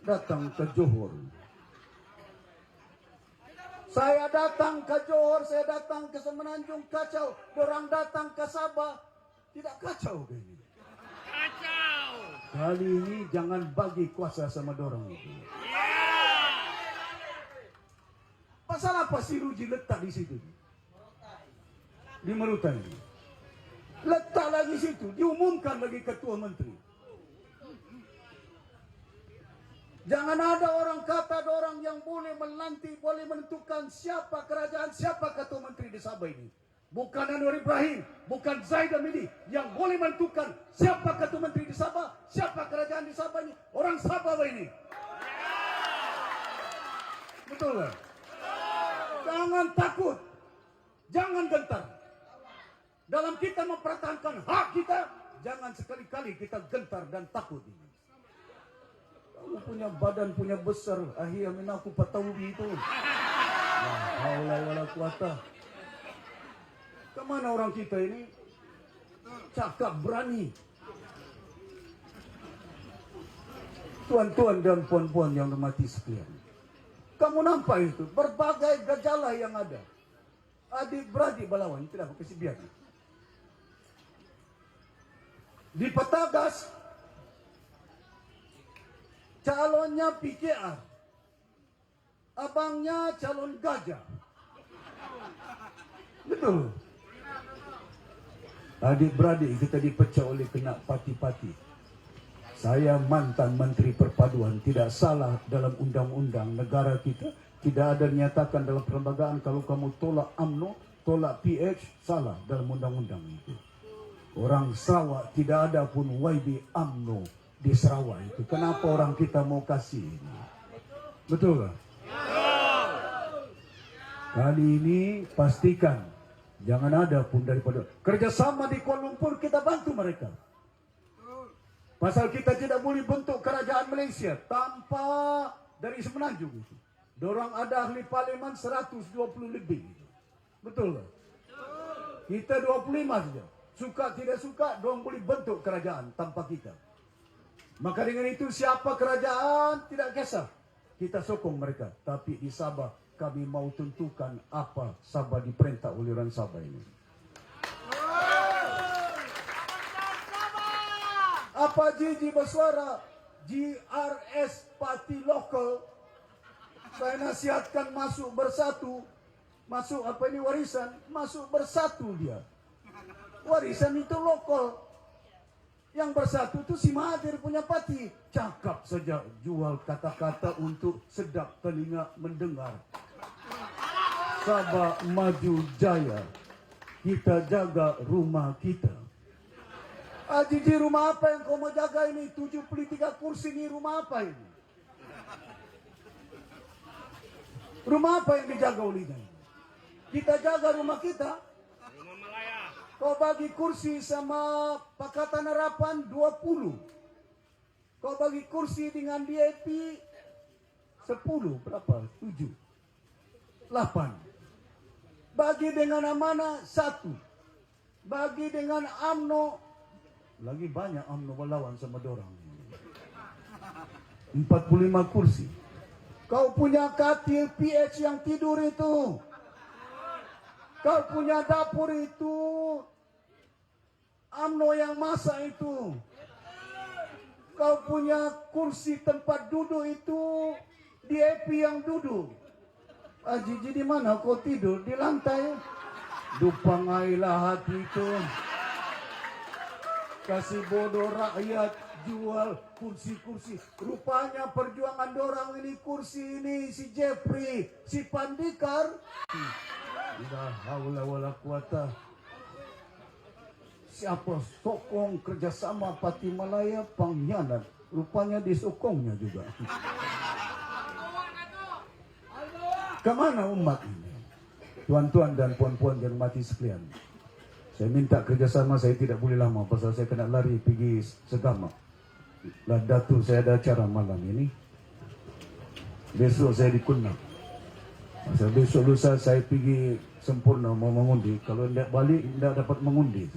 datang ke Johor. Saya datang ke Johor, saya datang ke Semenanjung kacau. Orang datang ke Sabah tidak kacau begini. Kacau. Kali ini jangan bagi kuasa sama dorang itu. Pasal apa si Ruji letak di situ? Di Merutai. Letak lagi situ, diumumkan lagi ketua menteri. Jangan ada orang kata, ada orang yang boleh melantik, boleh menentukan siapa kerajaan, siapa ketua menteri di Sabah ini. Bukan Anwar Ibrahim, bukan Zaid Hamidi yang boleh menentukan siapa ketua menteri di Sabah, siapa kerajaan di Sabah ini. Orang Sabah ini. Betul kan? Jangan takut. kita mempertahankan hak kita, jangan sekali-kali kita gentar dan takut. Kamu punya badan, punya besar, amin aku patawi itu. La haula wala quwata. Kemana orang kita ini? Cakap berani. Tuan-tuan dan puan-puan yang hormati sekalian, kamu nampak itu berbagai gejala yang ada. Adik-beradik balawan tidak kasih biar. Di Petagas, calonnya PKR, abangnya calon gajah. Betul. Adik-beradik kita dipecah oleh kena pati-pati. Saya mantan Menteri Perpaduan, tidak salah dalam undang-undang negara kita. Tidak ada dinyatakan dalam perlembagaan kalau kamu tolak UMNO, tolak PH, salah dalam undang-undang itu. Orang Sarawak tidak ada pun YB UMNO di Sarawak itu. Kenapa orang kita mau kasih ini? Betul tak? Kali ini pastikan jangan ada pun daripada kerjasama di Kuala Lumpur, kita bantu mereka. Pasal kita tidak boleh bentuk kerajaan Malaysia tanpa dari Semenanjung itu. Dorang ada ahli parlimen 120 lebih. Betul tak? Kita 25 saja. Suka tidak suka, dorang boleh bentuk kerajaan tanpa kita. Maka dengan itu siapa kerajaan tidak kisah. Kita sokong mereka. Tapi di Sabah kami mau tentukan apa Sabah diperintah oleh orang Sabah ini. Apa Gigi bersuara GRS parti lokal, saya nasihatkan masuk bersatu, masuk apa ini warisan, masuk bersatu dia. Warisan itu lokal, yang bersatu itu si Mahathir punya parti. Cakap saja jual kata-kata untuk sedap telinga mendengar. Sabah maju jaya, kita jaga rumah kita. Gigi, rumah apa yang kau mau jaga ini? 73 kursi ini rumah apa ini? Rumah apa yang dijaga olehnya? Kita jaga rumah kita. Rumah Malaya. Kau bagi kursi sama Pakatan Harapan 20. Kau bagi kursi dengan DAP 10. Berapa? 7. 8. Bagi dengan Amanah 1. Bagi dengan UMNO, lagi banyak UMNO berlawan sama dorang. 45 kursi. Kau punya katil PH yang tidur itu. Kau punya dapur itu. UMNO yang masak itu. Kau punya kursi tempat duduk itu. DAP yang duduk. Gigi, di mana kau tidur? Di lantai. Dupangailah hati itu. Kasih bodoh rakyat, jual kursi-kursi. Rupanya perjuangan dorang ini kursi ini, si Jeffrey, si Pandikar. La haula wala quwata. Siapa sokong kerjasama Parti Malaya, pengkhianat. Rupanya disokongnya juga. Kemana umat ini? Tuan-tuan dan puan-puan yang mati sekalian. Saya minta kerjasama, saya tidak boleh lama pasal saya kena lari pergi Segama. Lah Datuk saya ada acara malam ini. Besok saya di Kunang. Pasal besok lusa saya pergi Sempurna mau mengundi. Kalau tidak balik tidak dapat mengundi.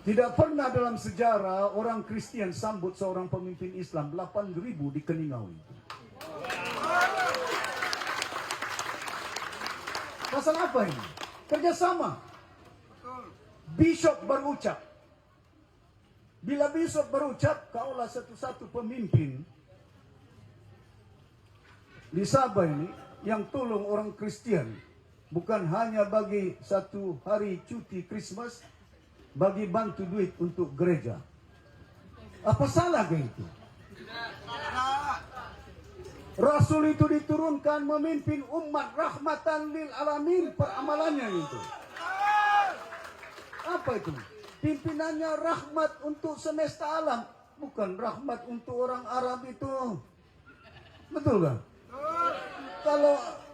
Tidak pernah dalam sejarah orang Kristian sambut seorang pemimpin Islam 8.000 di Keningau itu. Pasal apa ini? Kerjasama. Bishop berucap. Bila Bishop berucap, kaulah satu-satu pemimpin di Sabah ini yang tolong orang Kristian. Bukan hanya bagi satu hari cuti Christmas, bagi bantu duit untuk gereja. Apa salah ke itu? Rasul itu diturunkan memimpin umat rahmatan lil alamin, peramalannya itu. Apa itu? Pimpinannya rahmat untuk semesta alam, bukan rahmat untuk orang Arab itu. Betul kan?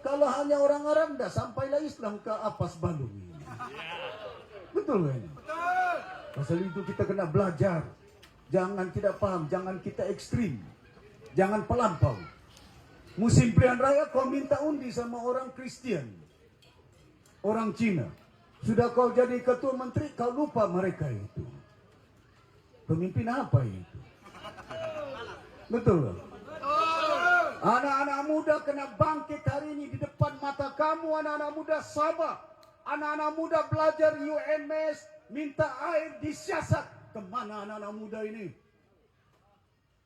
Kalau hanya orang Arab, dah sampailah Islam ke Apas Balung. Betul kan? Pasal itu kita kena belajar. Jangan tidak paham, jangan kita ekstrim. Jangan pelampau. Musim pilihan raya kau minta undi sama orang Kristian, orang Cina. Sudah kau jadi ketua menteri, kau lupa mereka itu. Pemimpin apa itu? Betul. Anak-anak muda kena bangkit hari ini di depan mata kamu, anak-anak muda Sabah. Anak-anak muda belajar UMS, minta air disiasat. Kemana anak-anak muda ini?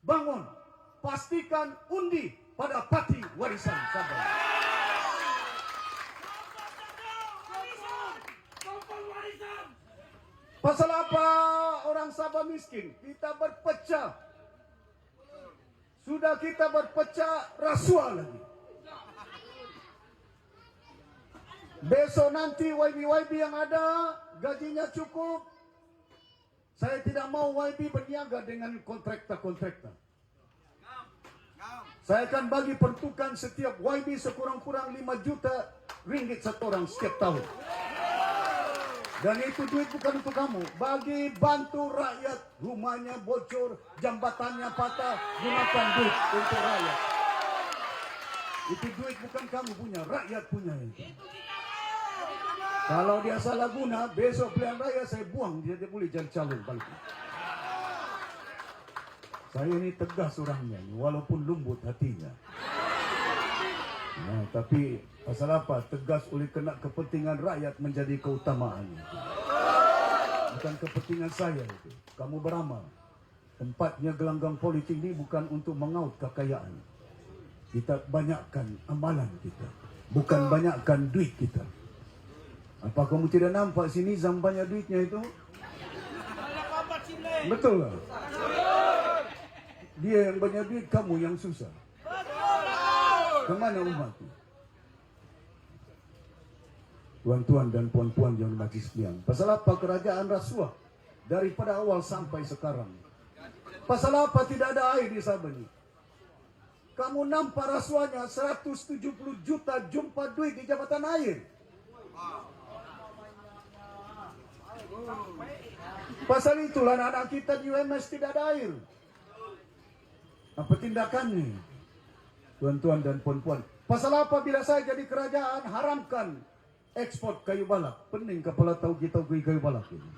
Bangun, pastikan undi pada Parti Warisan Sabah. Kompon warisan. Pasal apa orang Sabah miskin? Kita berpecah. Sudah kita berpecah, rasuah lagi. Besok nanti YB yang ada, gajinya cukup. Saya tidak mau YB berniaga dengan kontraktor. Saya akan bagi peruntukan setiap YB sekurang-kurang 5 juta ringgit satu orang setiap tahun. Dan itu duit bukan untuk kamu. Bagi bantu rakyat. Rumahnya bocor, jambatannya patah. Gunakan duit untuk rakyat. Itu duit bukan kamu punya, rakyat punya itu. Kalau dia salah guna, besok pilihan raya saya buang. Dia boleh jadi calon balik. Saya ini tegas orangnya, walaupun lembut hatinya. Nah, tapi pasal apa? Tegas oleh kena kepentingan rakyat menjadi keutamaan. Bukan kepentingan saya itu. Kamu beramal. Tempatnya gelanggang politik ini bukan untuk mengaut kekayaan. Kita banyakkan amalan kita. Bukan banyakkan duit kita. Apa kamu tidak nampak sini Nizam banyak duitnya itu? Betul lah. Dia yang banyak duit, kamu yang susah. Kemana umat? Tuan-tuan dan puan-puan yang majlis sekalian. Pasal apa kerajaan rasuah daripada awal sampai sekarang? Pasal apa tidak ada air di Sabah ini? Kamu nampak rasuahnya 170 juta jumpa duit di jabatan air. Pasal itulah anak-anak kita di UMS tidak ada air. Apa tindakannya? Tuan-tuan dan puan-puan. Pasal apa bila saya jadi kerajaan haramkan ekspor kayu balak? Pening kepala tahu kita kayu balak ini.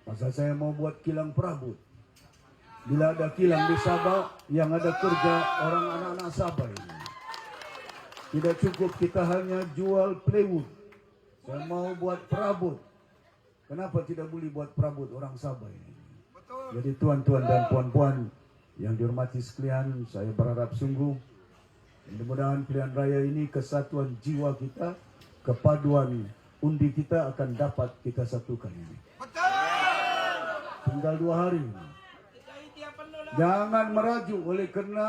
Pasal saya mau buat kilang perabot. Bila ada kilang di Sabah, yang ada kerja orang anak-anak Sabah ini. Tidak cukup kita hanya jual plywood. Saya mau buat perabot. Kenapa tidak boleh buat perabot orang Sabah ini? Jadi tuan-tuan dan puan-puan yang dihormati sekalian, saya berharap sungguh mudah-mudahan pilihan raya ini kesatuan jiwa kita, kepaduan undi kita akan dapat kita satukan ini. Tinggal 2 hari. Jangan merajuk oleh kerana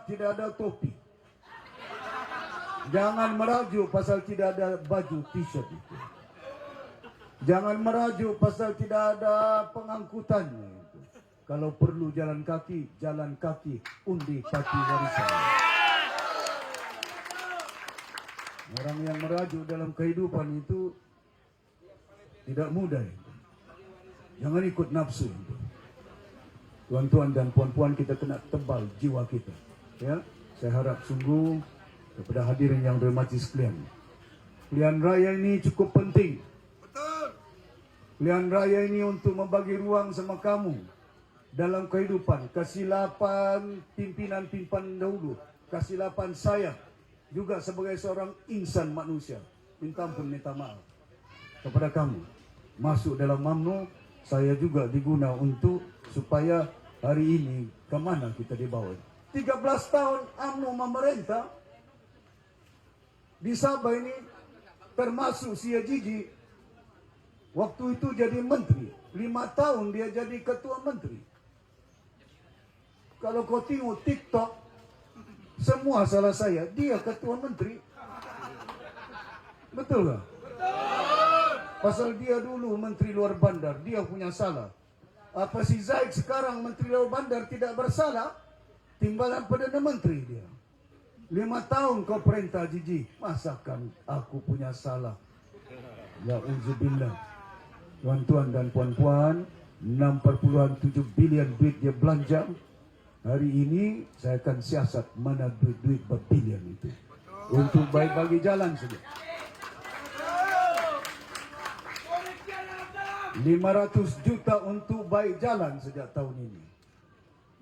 tidak ada topi. Jangan merajuk pasal tidak ada baju t-shirt itu. Jangan merajuk pasal tidak ada pengangkutannya. Kalau perlu jalan kaki, undi Parti Warisan. Orang yang merajuk dalam kehidupan itu tidak mudah. Jangan ikut nafsu. Tuan-tuan dan puan-puan, kita kena tebal jiwa kita. Ya, saya harap sungguh kepada hadirin yang bermajlis sekalian. Pilihan raya ini cukup penting. Pilihan raya ini untuk membagi ruang sama kamu dalam kehidupan. Kesilapan pimpinan-pimpinan dahulu, kesilapan saya juga sebagai seorang insan manusia. Minta ampun, minta maaf kepada kamu. Masuk dalam UMNO, saya juga diguna untuk supaya hari ini kemana kita dibawa. 13 tahun UMNO memerintah di Sabah ini, termasuk Sia Jiji. Waktu itu jadi menteri, 5 tahun dia jadi ketua menteri. Kalau kau tengok TikTok, semua salah saya, dia ketua menteri. Betul tak? Pasal dia dulu menteri luar bandar, dia punya salah. Apa si Zaid sekarang menteri luar bandar tidak bersalah? Timbalan Perdana Menteri dia. 5 tahun kau perintah Jiji, masakan aku punya salah? Ya uzubillah. Tuan-tuan dan puan-puan, 6,7 bilion duit dia belanja. Hari ini saya akan siasat mana duit-duit berbilion itu. Untuk baik bagi jalan saja. 500 juta untuk baik jalan sejak tahun ini.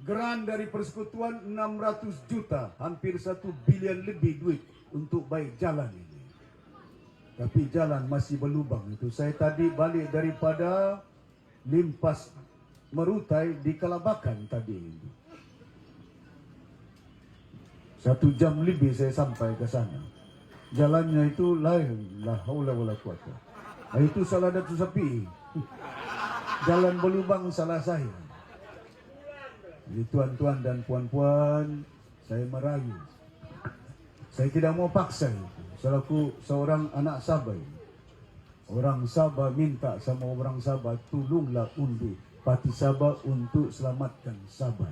Geran dari persekutuan 600 juta, hampir 1 bilion lebih duit untuk baik jalan ini. Tapi jalan masih berlubang itu. Saya tadi balik daripada Limpas Merutai di Kelabakan tadi. 1 jam lebih saya sampai ke sana. Jalannya itu lain, la haula wala quwata. Itu salah Datuk Sapi. Jalan berlubang salah saya. Jadi tuan-tuan dan puan-puan, saya merayu. Saya tidak mau paksa itu. Selaku seorang anak Sabah. Orang Sabah minta sama orang Sabah, tolonglah undi Parti Sabah untuk selamatkan Sabah.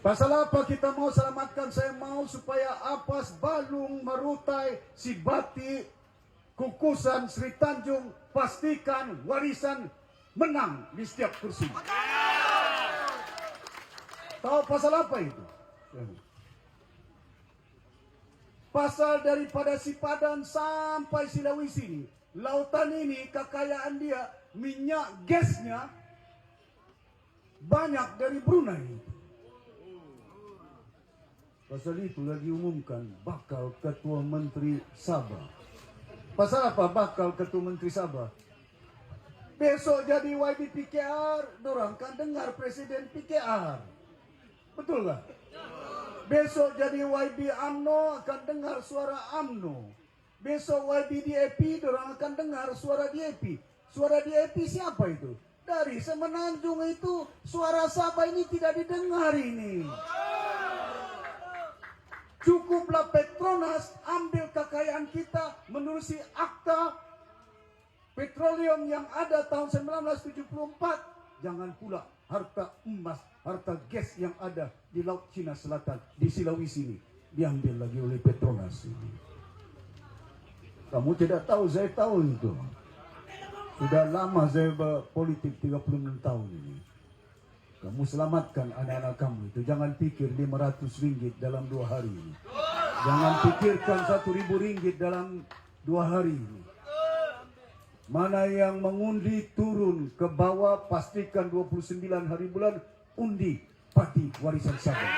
Pasal apa kita mau selamatkan? Saya mau supaya Apas, Balung, Merutai, Sibati, Kukusan, Sri Tanjung pastikan warisan menang di setiap kursi. Tahu pasal apa itu? Pasal daripada Sipadan sampai Sulawesi ini, lautan ini kekayaan dia, minyak gasnya banyak dari Brunei. Pasal itu lagi umumkan bakal Ketua Menteri Sabah. Pasal apa bakal Ketua Menteri Sabah? Besok jadi YB PKR, dorang kan dengar Presiden PKR. Betul tak? Besok jadi YB UMNO akan dengar suara UMNO. Besok YB DAP, dorang akan dengar suara DAP. Suara DAP siapa itu? Dari Semenanjung itu, suara Sabah ini tidak didengar ini. Cukuplah Petronas ambil kekayaan kita menerusi akta petroleum yang ada tahun 1974. Jangan pula harta emas, harta gas yang ada di Laut Cina Selatan, di Sulawesi ini, diambil lagi oleh Petronas ini. Kamu tidak tahu, saya tahu itu. Sudah lama saya berpolitik 36 tahun ini. Kamu selamatkan anak-anak kamu itu. Jangan pikir 500 ringgit dalam 2 hari ini. Jangan pikirkan 1.000 ringgit dalam 2 hari ini. Mana yang mengundi turun ke bawah, pastikan 29 hari bulan undi Parti Warisan Sabah.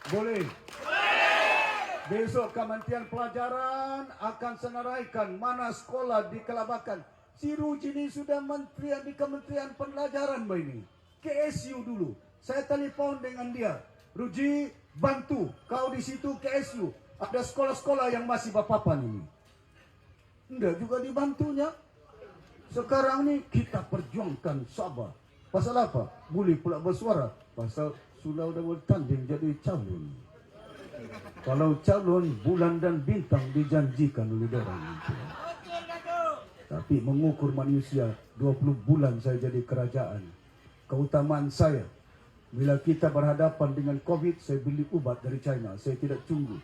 Boleh? Besok Kementerian Pelajaran akan senaraikan mana sekolah di Kelabakan. Si Ruji ini sudah menteri di Kementerian Pelajaran ini. KSU dulu. Saya telepon dengan dia. Ruji, bantu kau di situ KSU. Ada sekolah-sekolah yang masih bapapan ini. Enggak juga dibantunya. Sekarang ini kita perjuangkan Sabah. Pasal apa? Boleh pula bersuara. Pasal sudah bertanding jadi calon. Kalau calon, bulan dan bintang dijanjikan oleh orang itu. Tapi mengukur manusia, 20 bulan saya jadi kerajaan. Keutamaan saya, bila kita berhadapan dengan COVID, saya beli ubat dari China. Saya tidak tunggu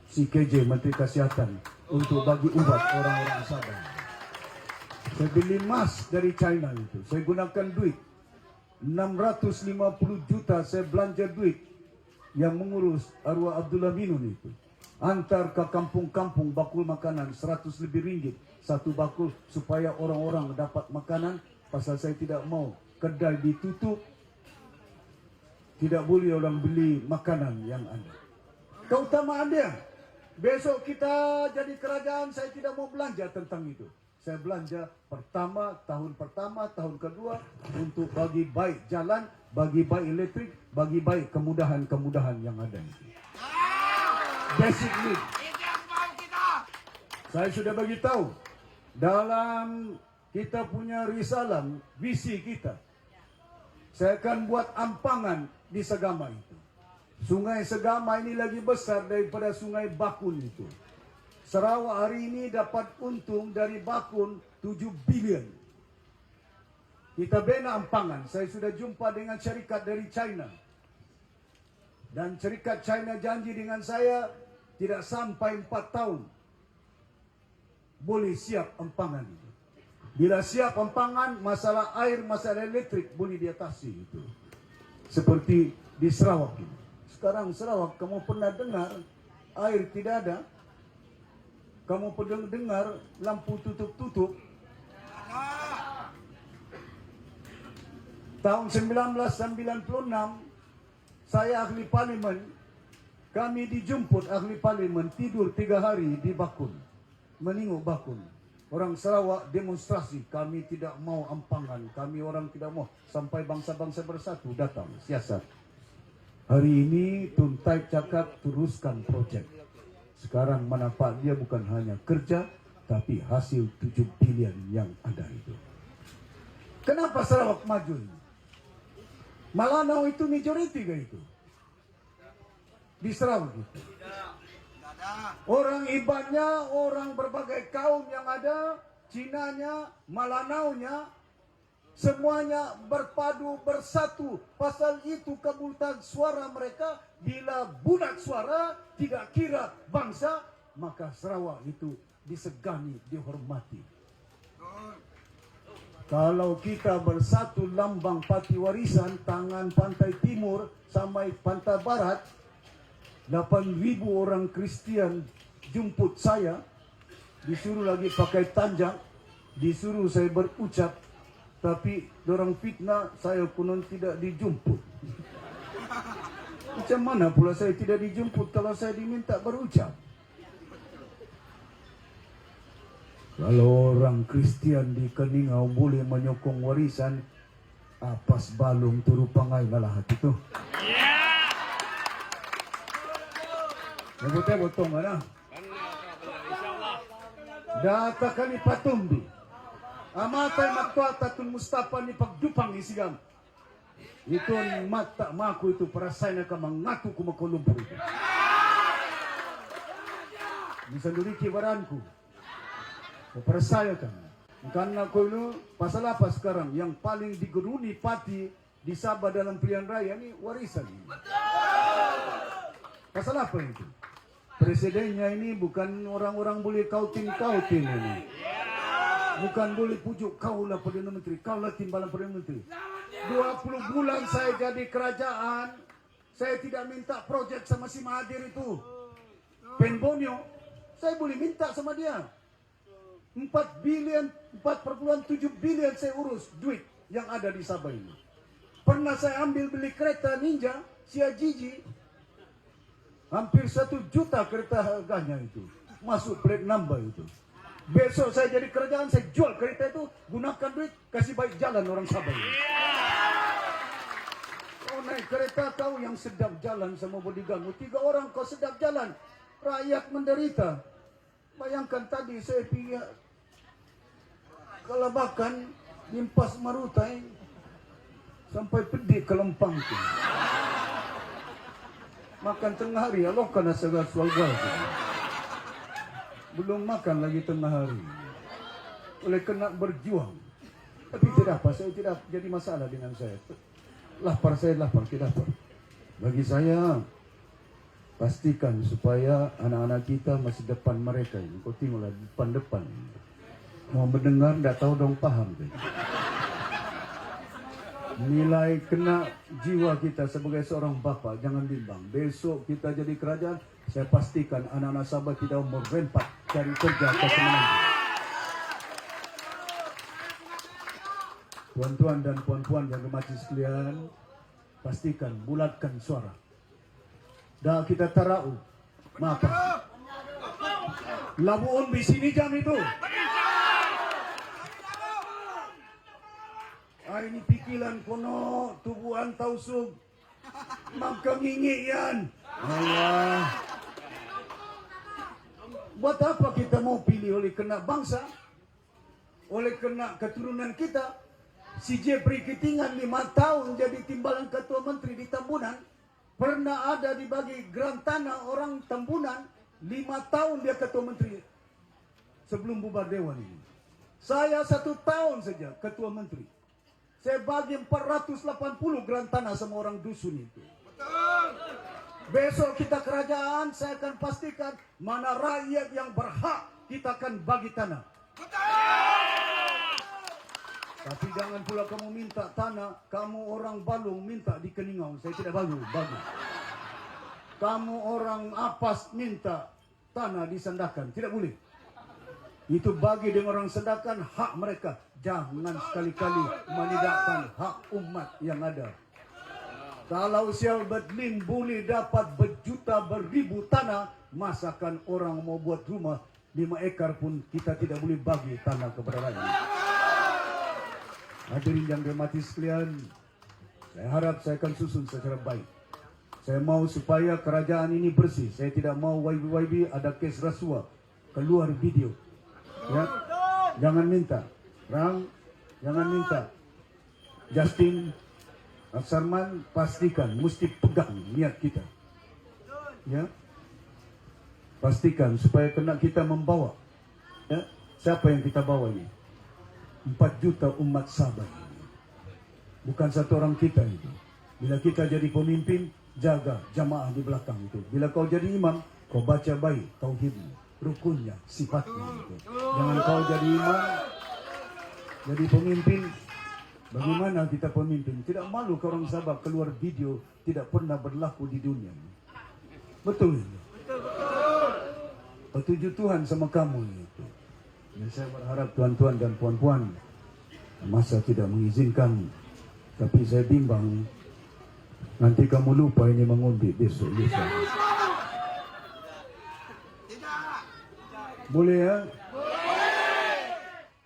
si KJ Menteri Kesihatan untuk bagi ubat orang-orang Sabah. Saya beli emas dari China itu. Saya gunakan duit 650 juta saya belanja duit yang mengurus arwah Abdullah Minun itu. Antar ke kampung-kampung bakul makanan 100 lebih ringgit satu bakul supaya orang-orang dapat makanan. Pasal saya tidak mau kedai ditutup, tidak boleh orang beli makanan yang ada. Keutamaan dia, besok kita jadi kerajaan, saya tidak mau belanja tentang itu. Saya belanja tahun pertama, tahun kedua untuk bagi baik jalan, bagi baik elektrik, bagi baik kemudahan-kemudahan yang ada itu. Basic need. Saya sudah bagi tahu dalam kita punya risalah, visi kita. Saya akan buat ampangan di Segama itu. Sungai Segama ini lagi besar daripada Sungai Bakun itu. Sarawak hari ini dapat untung dari Bakun 7 bilion. Kita bina Ampangan. Saya sudah jumpa dengan syarikat dari China. Dan syarikat China janji dengan saya tidak sampai 4 tahun boleh siap Ampangan. Bila siap Ampangan, masalah air, masalah elektrik boleh diatasi itu. Seperti di Sarawak ini. Sekarang Sarawak, kamu pernah dengar air tidak ada? Kamu pernah dengar lampu tutup-tutup? Tahun 1996, saya ahli parlimen, kami dijemput ahli parlimen tidur 3 hari di Bakun, menengok Bakun. Orang Sarawak demonstrasi, kami tidak mau Ampangan, kami orang tidak mau, sampai bangsa-bangsa bersatu datang siasat. Hari ini Tun Taib cakap teruskan projek. Sekarang manfaat dia bukan hanya kerja, tapi hasil 7 bilion yang ada itu. Kenapa Sarawak maju ini? Malanau itu majority ke itu? Di Sarawak itu. Orang Ibannya, orang berbagai kaum yang ada, Cinanya, Malanaunya, semuanya berpadu bersatu. Pasal itu kabulkan suara mereka. Bila bulat suara, tidak kira bangsa, maka Sarawak itu disegani, dihormati. Kalau kita bersatu lambang pati warisan, tangan pantai timur sampai pantai barat, 8.000 orang Kristian jemput saya, disuruh lagi pakai tanjak, disuruh saya berucap, tapi dorang fitnah saya konon tidak dijemput. Macam mana pula saya tidak dijemput kalau saya diminta berucap? Kalau orang Kristian di Keningau boleh menyokong warisan, apas balung turu pangai ngalah itu. Yang botong mana? Data kali patumbi. Amatay maktua tatun Mustafa ni pagdupang isigam. Itu mata maku itu perasaan ka mangatu ku makolumpur itu. Misanduri kibaranku. Percaya kan? Karena kau ini pasal apa sekarang? Yang paling digeruni pati di Sabah dalam pilihan raya ini warisan ini. Pasal apa itu? Presidennya ini bukan orang-orang boleh kautin ini. Bukan boleh pujuk kaulah Perdana Menteri, kaulah timbalan Perdana Menteri. 20 bulan saya jadi kerajaan, saya tidak minta projek sama si Mahathir itu. Penbonyo, saya boleh minta sama dia. 4 bilion, 4,7 bilion saya urus duit yang ada di Sabah ini. Pernah saya ambil beli kereta Ninja, Sia Gigi, hampir 1 juta kereta harganya itu. Masuk plate number itu. Besok saya jadi kerajaan, saya jual kereta itu, gunakan duit, kasih baik jalan orang Sabah ini. Kau naik kereta kau yang sedap jalan sama bodyguard, 3 orang kau sedap jalan, rakyat menderita. Bayangkan tadi saya pergi Kalabakan, Limpas Marutai, sampai pedih ke Lempang tu. Makan tengah hari, alokan asaga sualga. Belum makan lagi tengah hari. Oleh kena berjuang. Tapi tidak apa, saya tidak jadi masalah dengan saya. Lapar saya lapar, tidak lapar. Bagi saya, pastikan supaya anak-anak kita masa depan mereka ini. Kau tengoklah depan-depan. Mau mendengar, tidak tahu dong paham. Nilai kena jiwa kita sebagai seorang bapa, jangan bimbang. Besok kita jadi kerajaan, saya pastikan anak-anak Sabah tidak mau rempak cari kerja ke semenanjung. Tuan-tuan dan puan-puan yang bermati sekalian, pastikan bulatkan suara. Dah kita tarau. Maaf. Labuon di sini jam itu. Hari ini pikiran kono tubuhan tausug. Maka ngingi yan. Allah. Buat apa kita mau pilih oleh kena bangsa? Oleh kena keturunan kita? Si Jeffrey Kitingan 5 tahun jadi timbalan ketua menteri di Tambunan. Pernah ada dibagi grant tanah orang Tambunan. 5 tahun dia ketua menteri. Sebelum bubar dewan ini. Saya 1 tahun saja ketua menteri. Saya bagi 480 gram tanah sama orang dusun itu. Betul. Besok kita kerajaan, saya akan pastikan mana rakyat yang berhak, kita akan bagi tanah. Betul. Tapi jangan pula kamu minta tanah, kamu orang Balung minta di Keningau, saya tidak bagi. Kamu orang Apas minta tanah di Sandakan, tidak boleh. Itu bagi dengan orang Sandakan, hak mereka. Jangan sekali-kali menidakkan hak umat yang ada. Kalau Sial Bedlim boleh dapat berjuta beribu tanah, masakan orang mau buat rumah 5 ekar pun kita tidak boleh bagi tanah kepada rakyat. Hadirin yang dirahmati sekalian, saya harap saya akan susun secara baik. Saya mau supaya kerajaan ini bersih. Saya tidak mau YB ada kes rasuah keluar video. Ya, jangan minta. Rang, jangan minta. Justin, Sarman, pastikan mesti pegang niat kita. Ya, pastikan supaya kena kita membawa. Ya, siapa yang kita bawa ini? 4 juta umat Sabah ini. Bukan satu orang kita itu. Bila kita jadi pemimpin, jaga jamaah di belakang itu. Bila kau jadi imam, kau baca baik tauhidmu, rukunnya, sifatnya itu. Jangan kau jadi imam, jadi pemimpin. Bagaimana kita pemimpin? Tidak malu ke orang Sabah keluar video tidak pernah berlaku di dunia. Betul. Petunjuk Tuhan sama kamu itu. Dan saya berharap tuan-tuan dan puan-puan, masa tidak mengizinkan, tapi saya bimbang nanti kamu lupa ini mengundi besok lusa. Boleh ya? Boleh.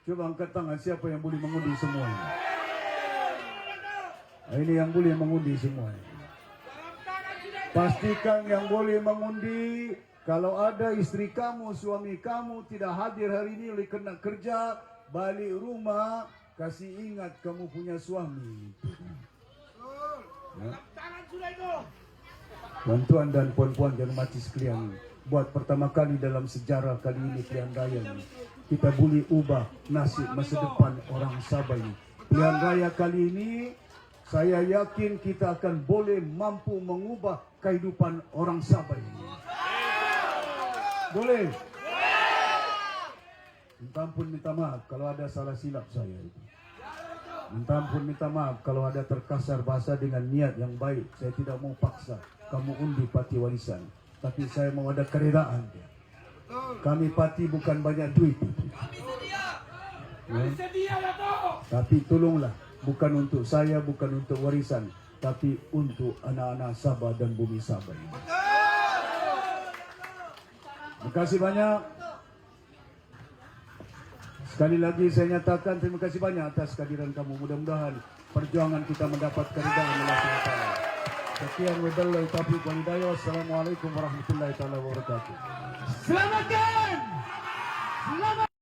Coba angkat tangan siapa yang boleh mengundi semua ini. Ini yang boleh mengundi semua ini. Pastikan yang boleh mengundi. Kalau ada istri kamu, suami kamu tidak hadir hari ini oleh kena kerja, balik rumah, kasih ingat kamu punya suami. Ya. Tuan-tuan dan puan-puan yang mati sekalian, buat pertama kali dalam sejarah kali ini pilihan raya ini, kita boleh ubah nasib masa depan orang Sabah ini. Pilihan raya kali ini, saya yakin kita akan boleh mampu mengubah kehidupan orang Sabah ini. Boleh? Minta ampun, minta maaf kalau ada salah silap saya itu. Minta ampun, minta maaf kalau ada terkasar bahasa dengan niat yang baik. Saya tidak mau paksa kamu undi parti warisan. Tapi saya mau ada keredaan dia. Kami parti bukan banyak duit. Kami sedia lah toh. Tapi tolonglah, bukan untuk saya, bukan untuk warisan, tapi untuk anak-anak Sabah dan bumi Sabah ini. Terima kasih banyak. Sekali lagi saya nyatakan terima kasih banyak atas kehadiran kamu. Mudah-mudahan perjuangan kita mendapat keridaan Allah SWT. Sekian wabillahi taufiq wal hidayah. Wassalamualaikum warahmatullahi wabarakatuh. Selamatkan! Selamat!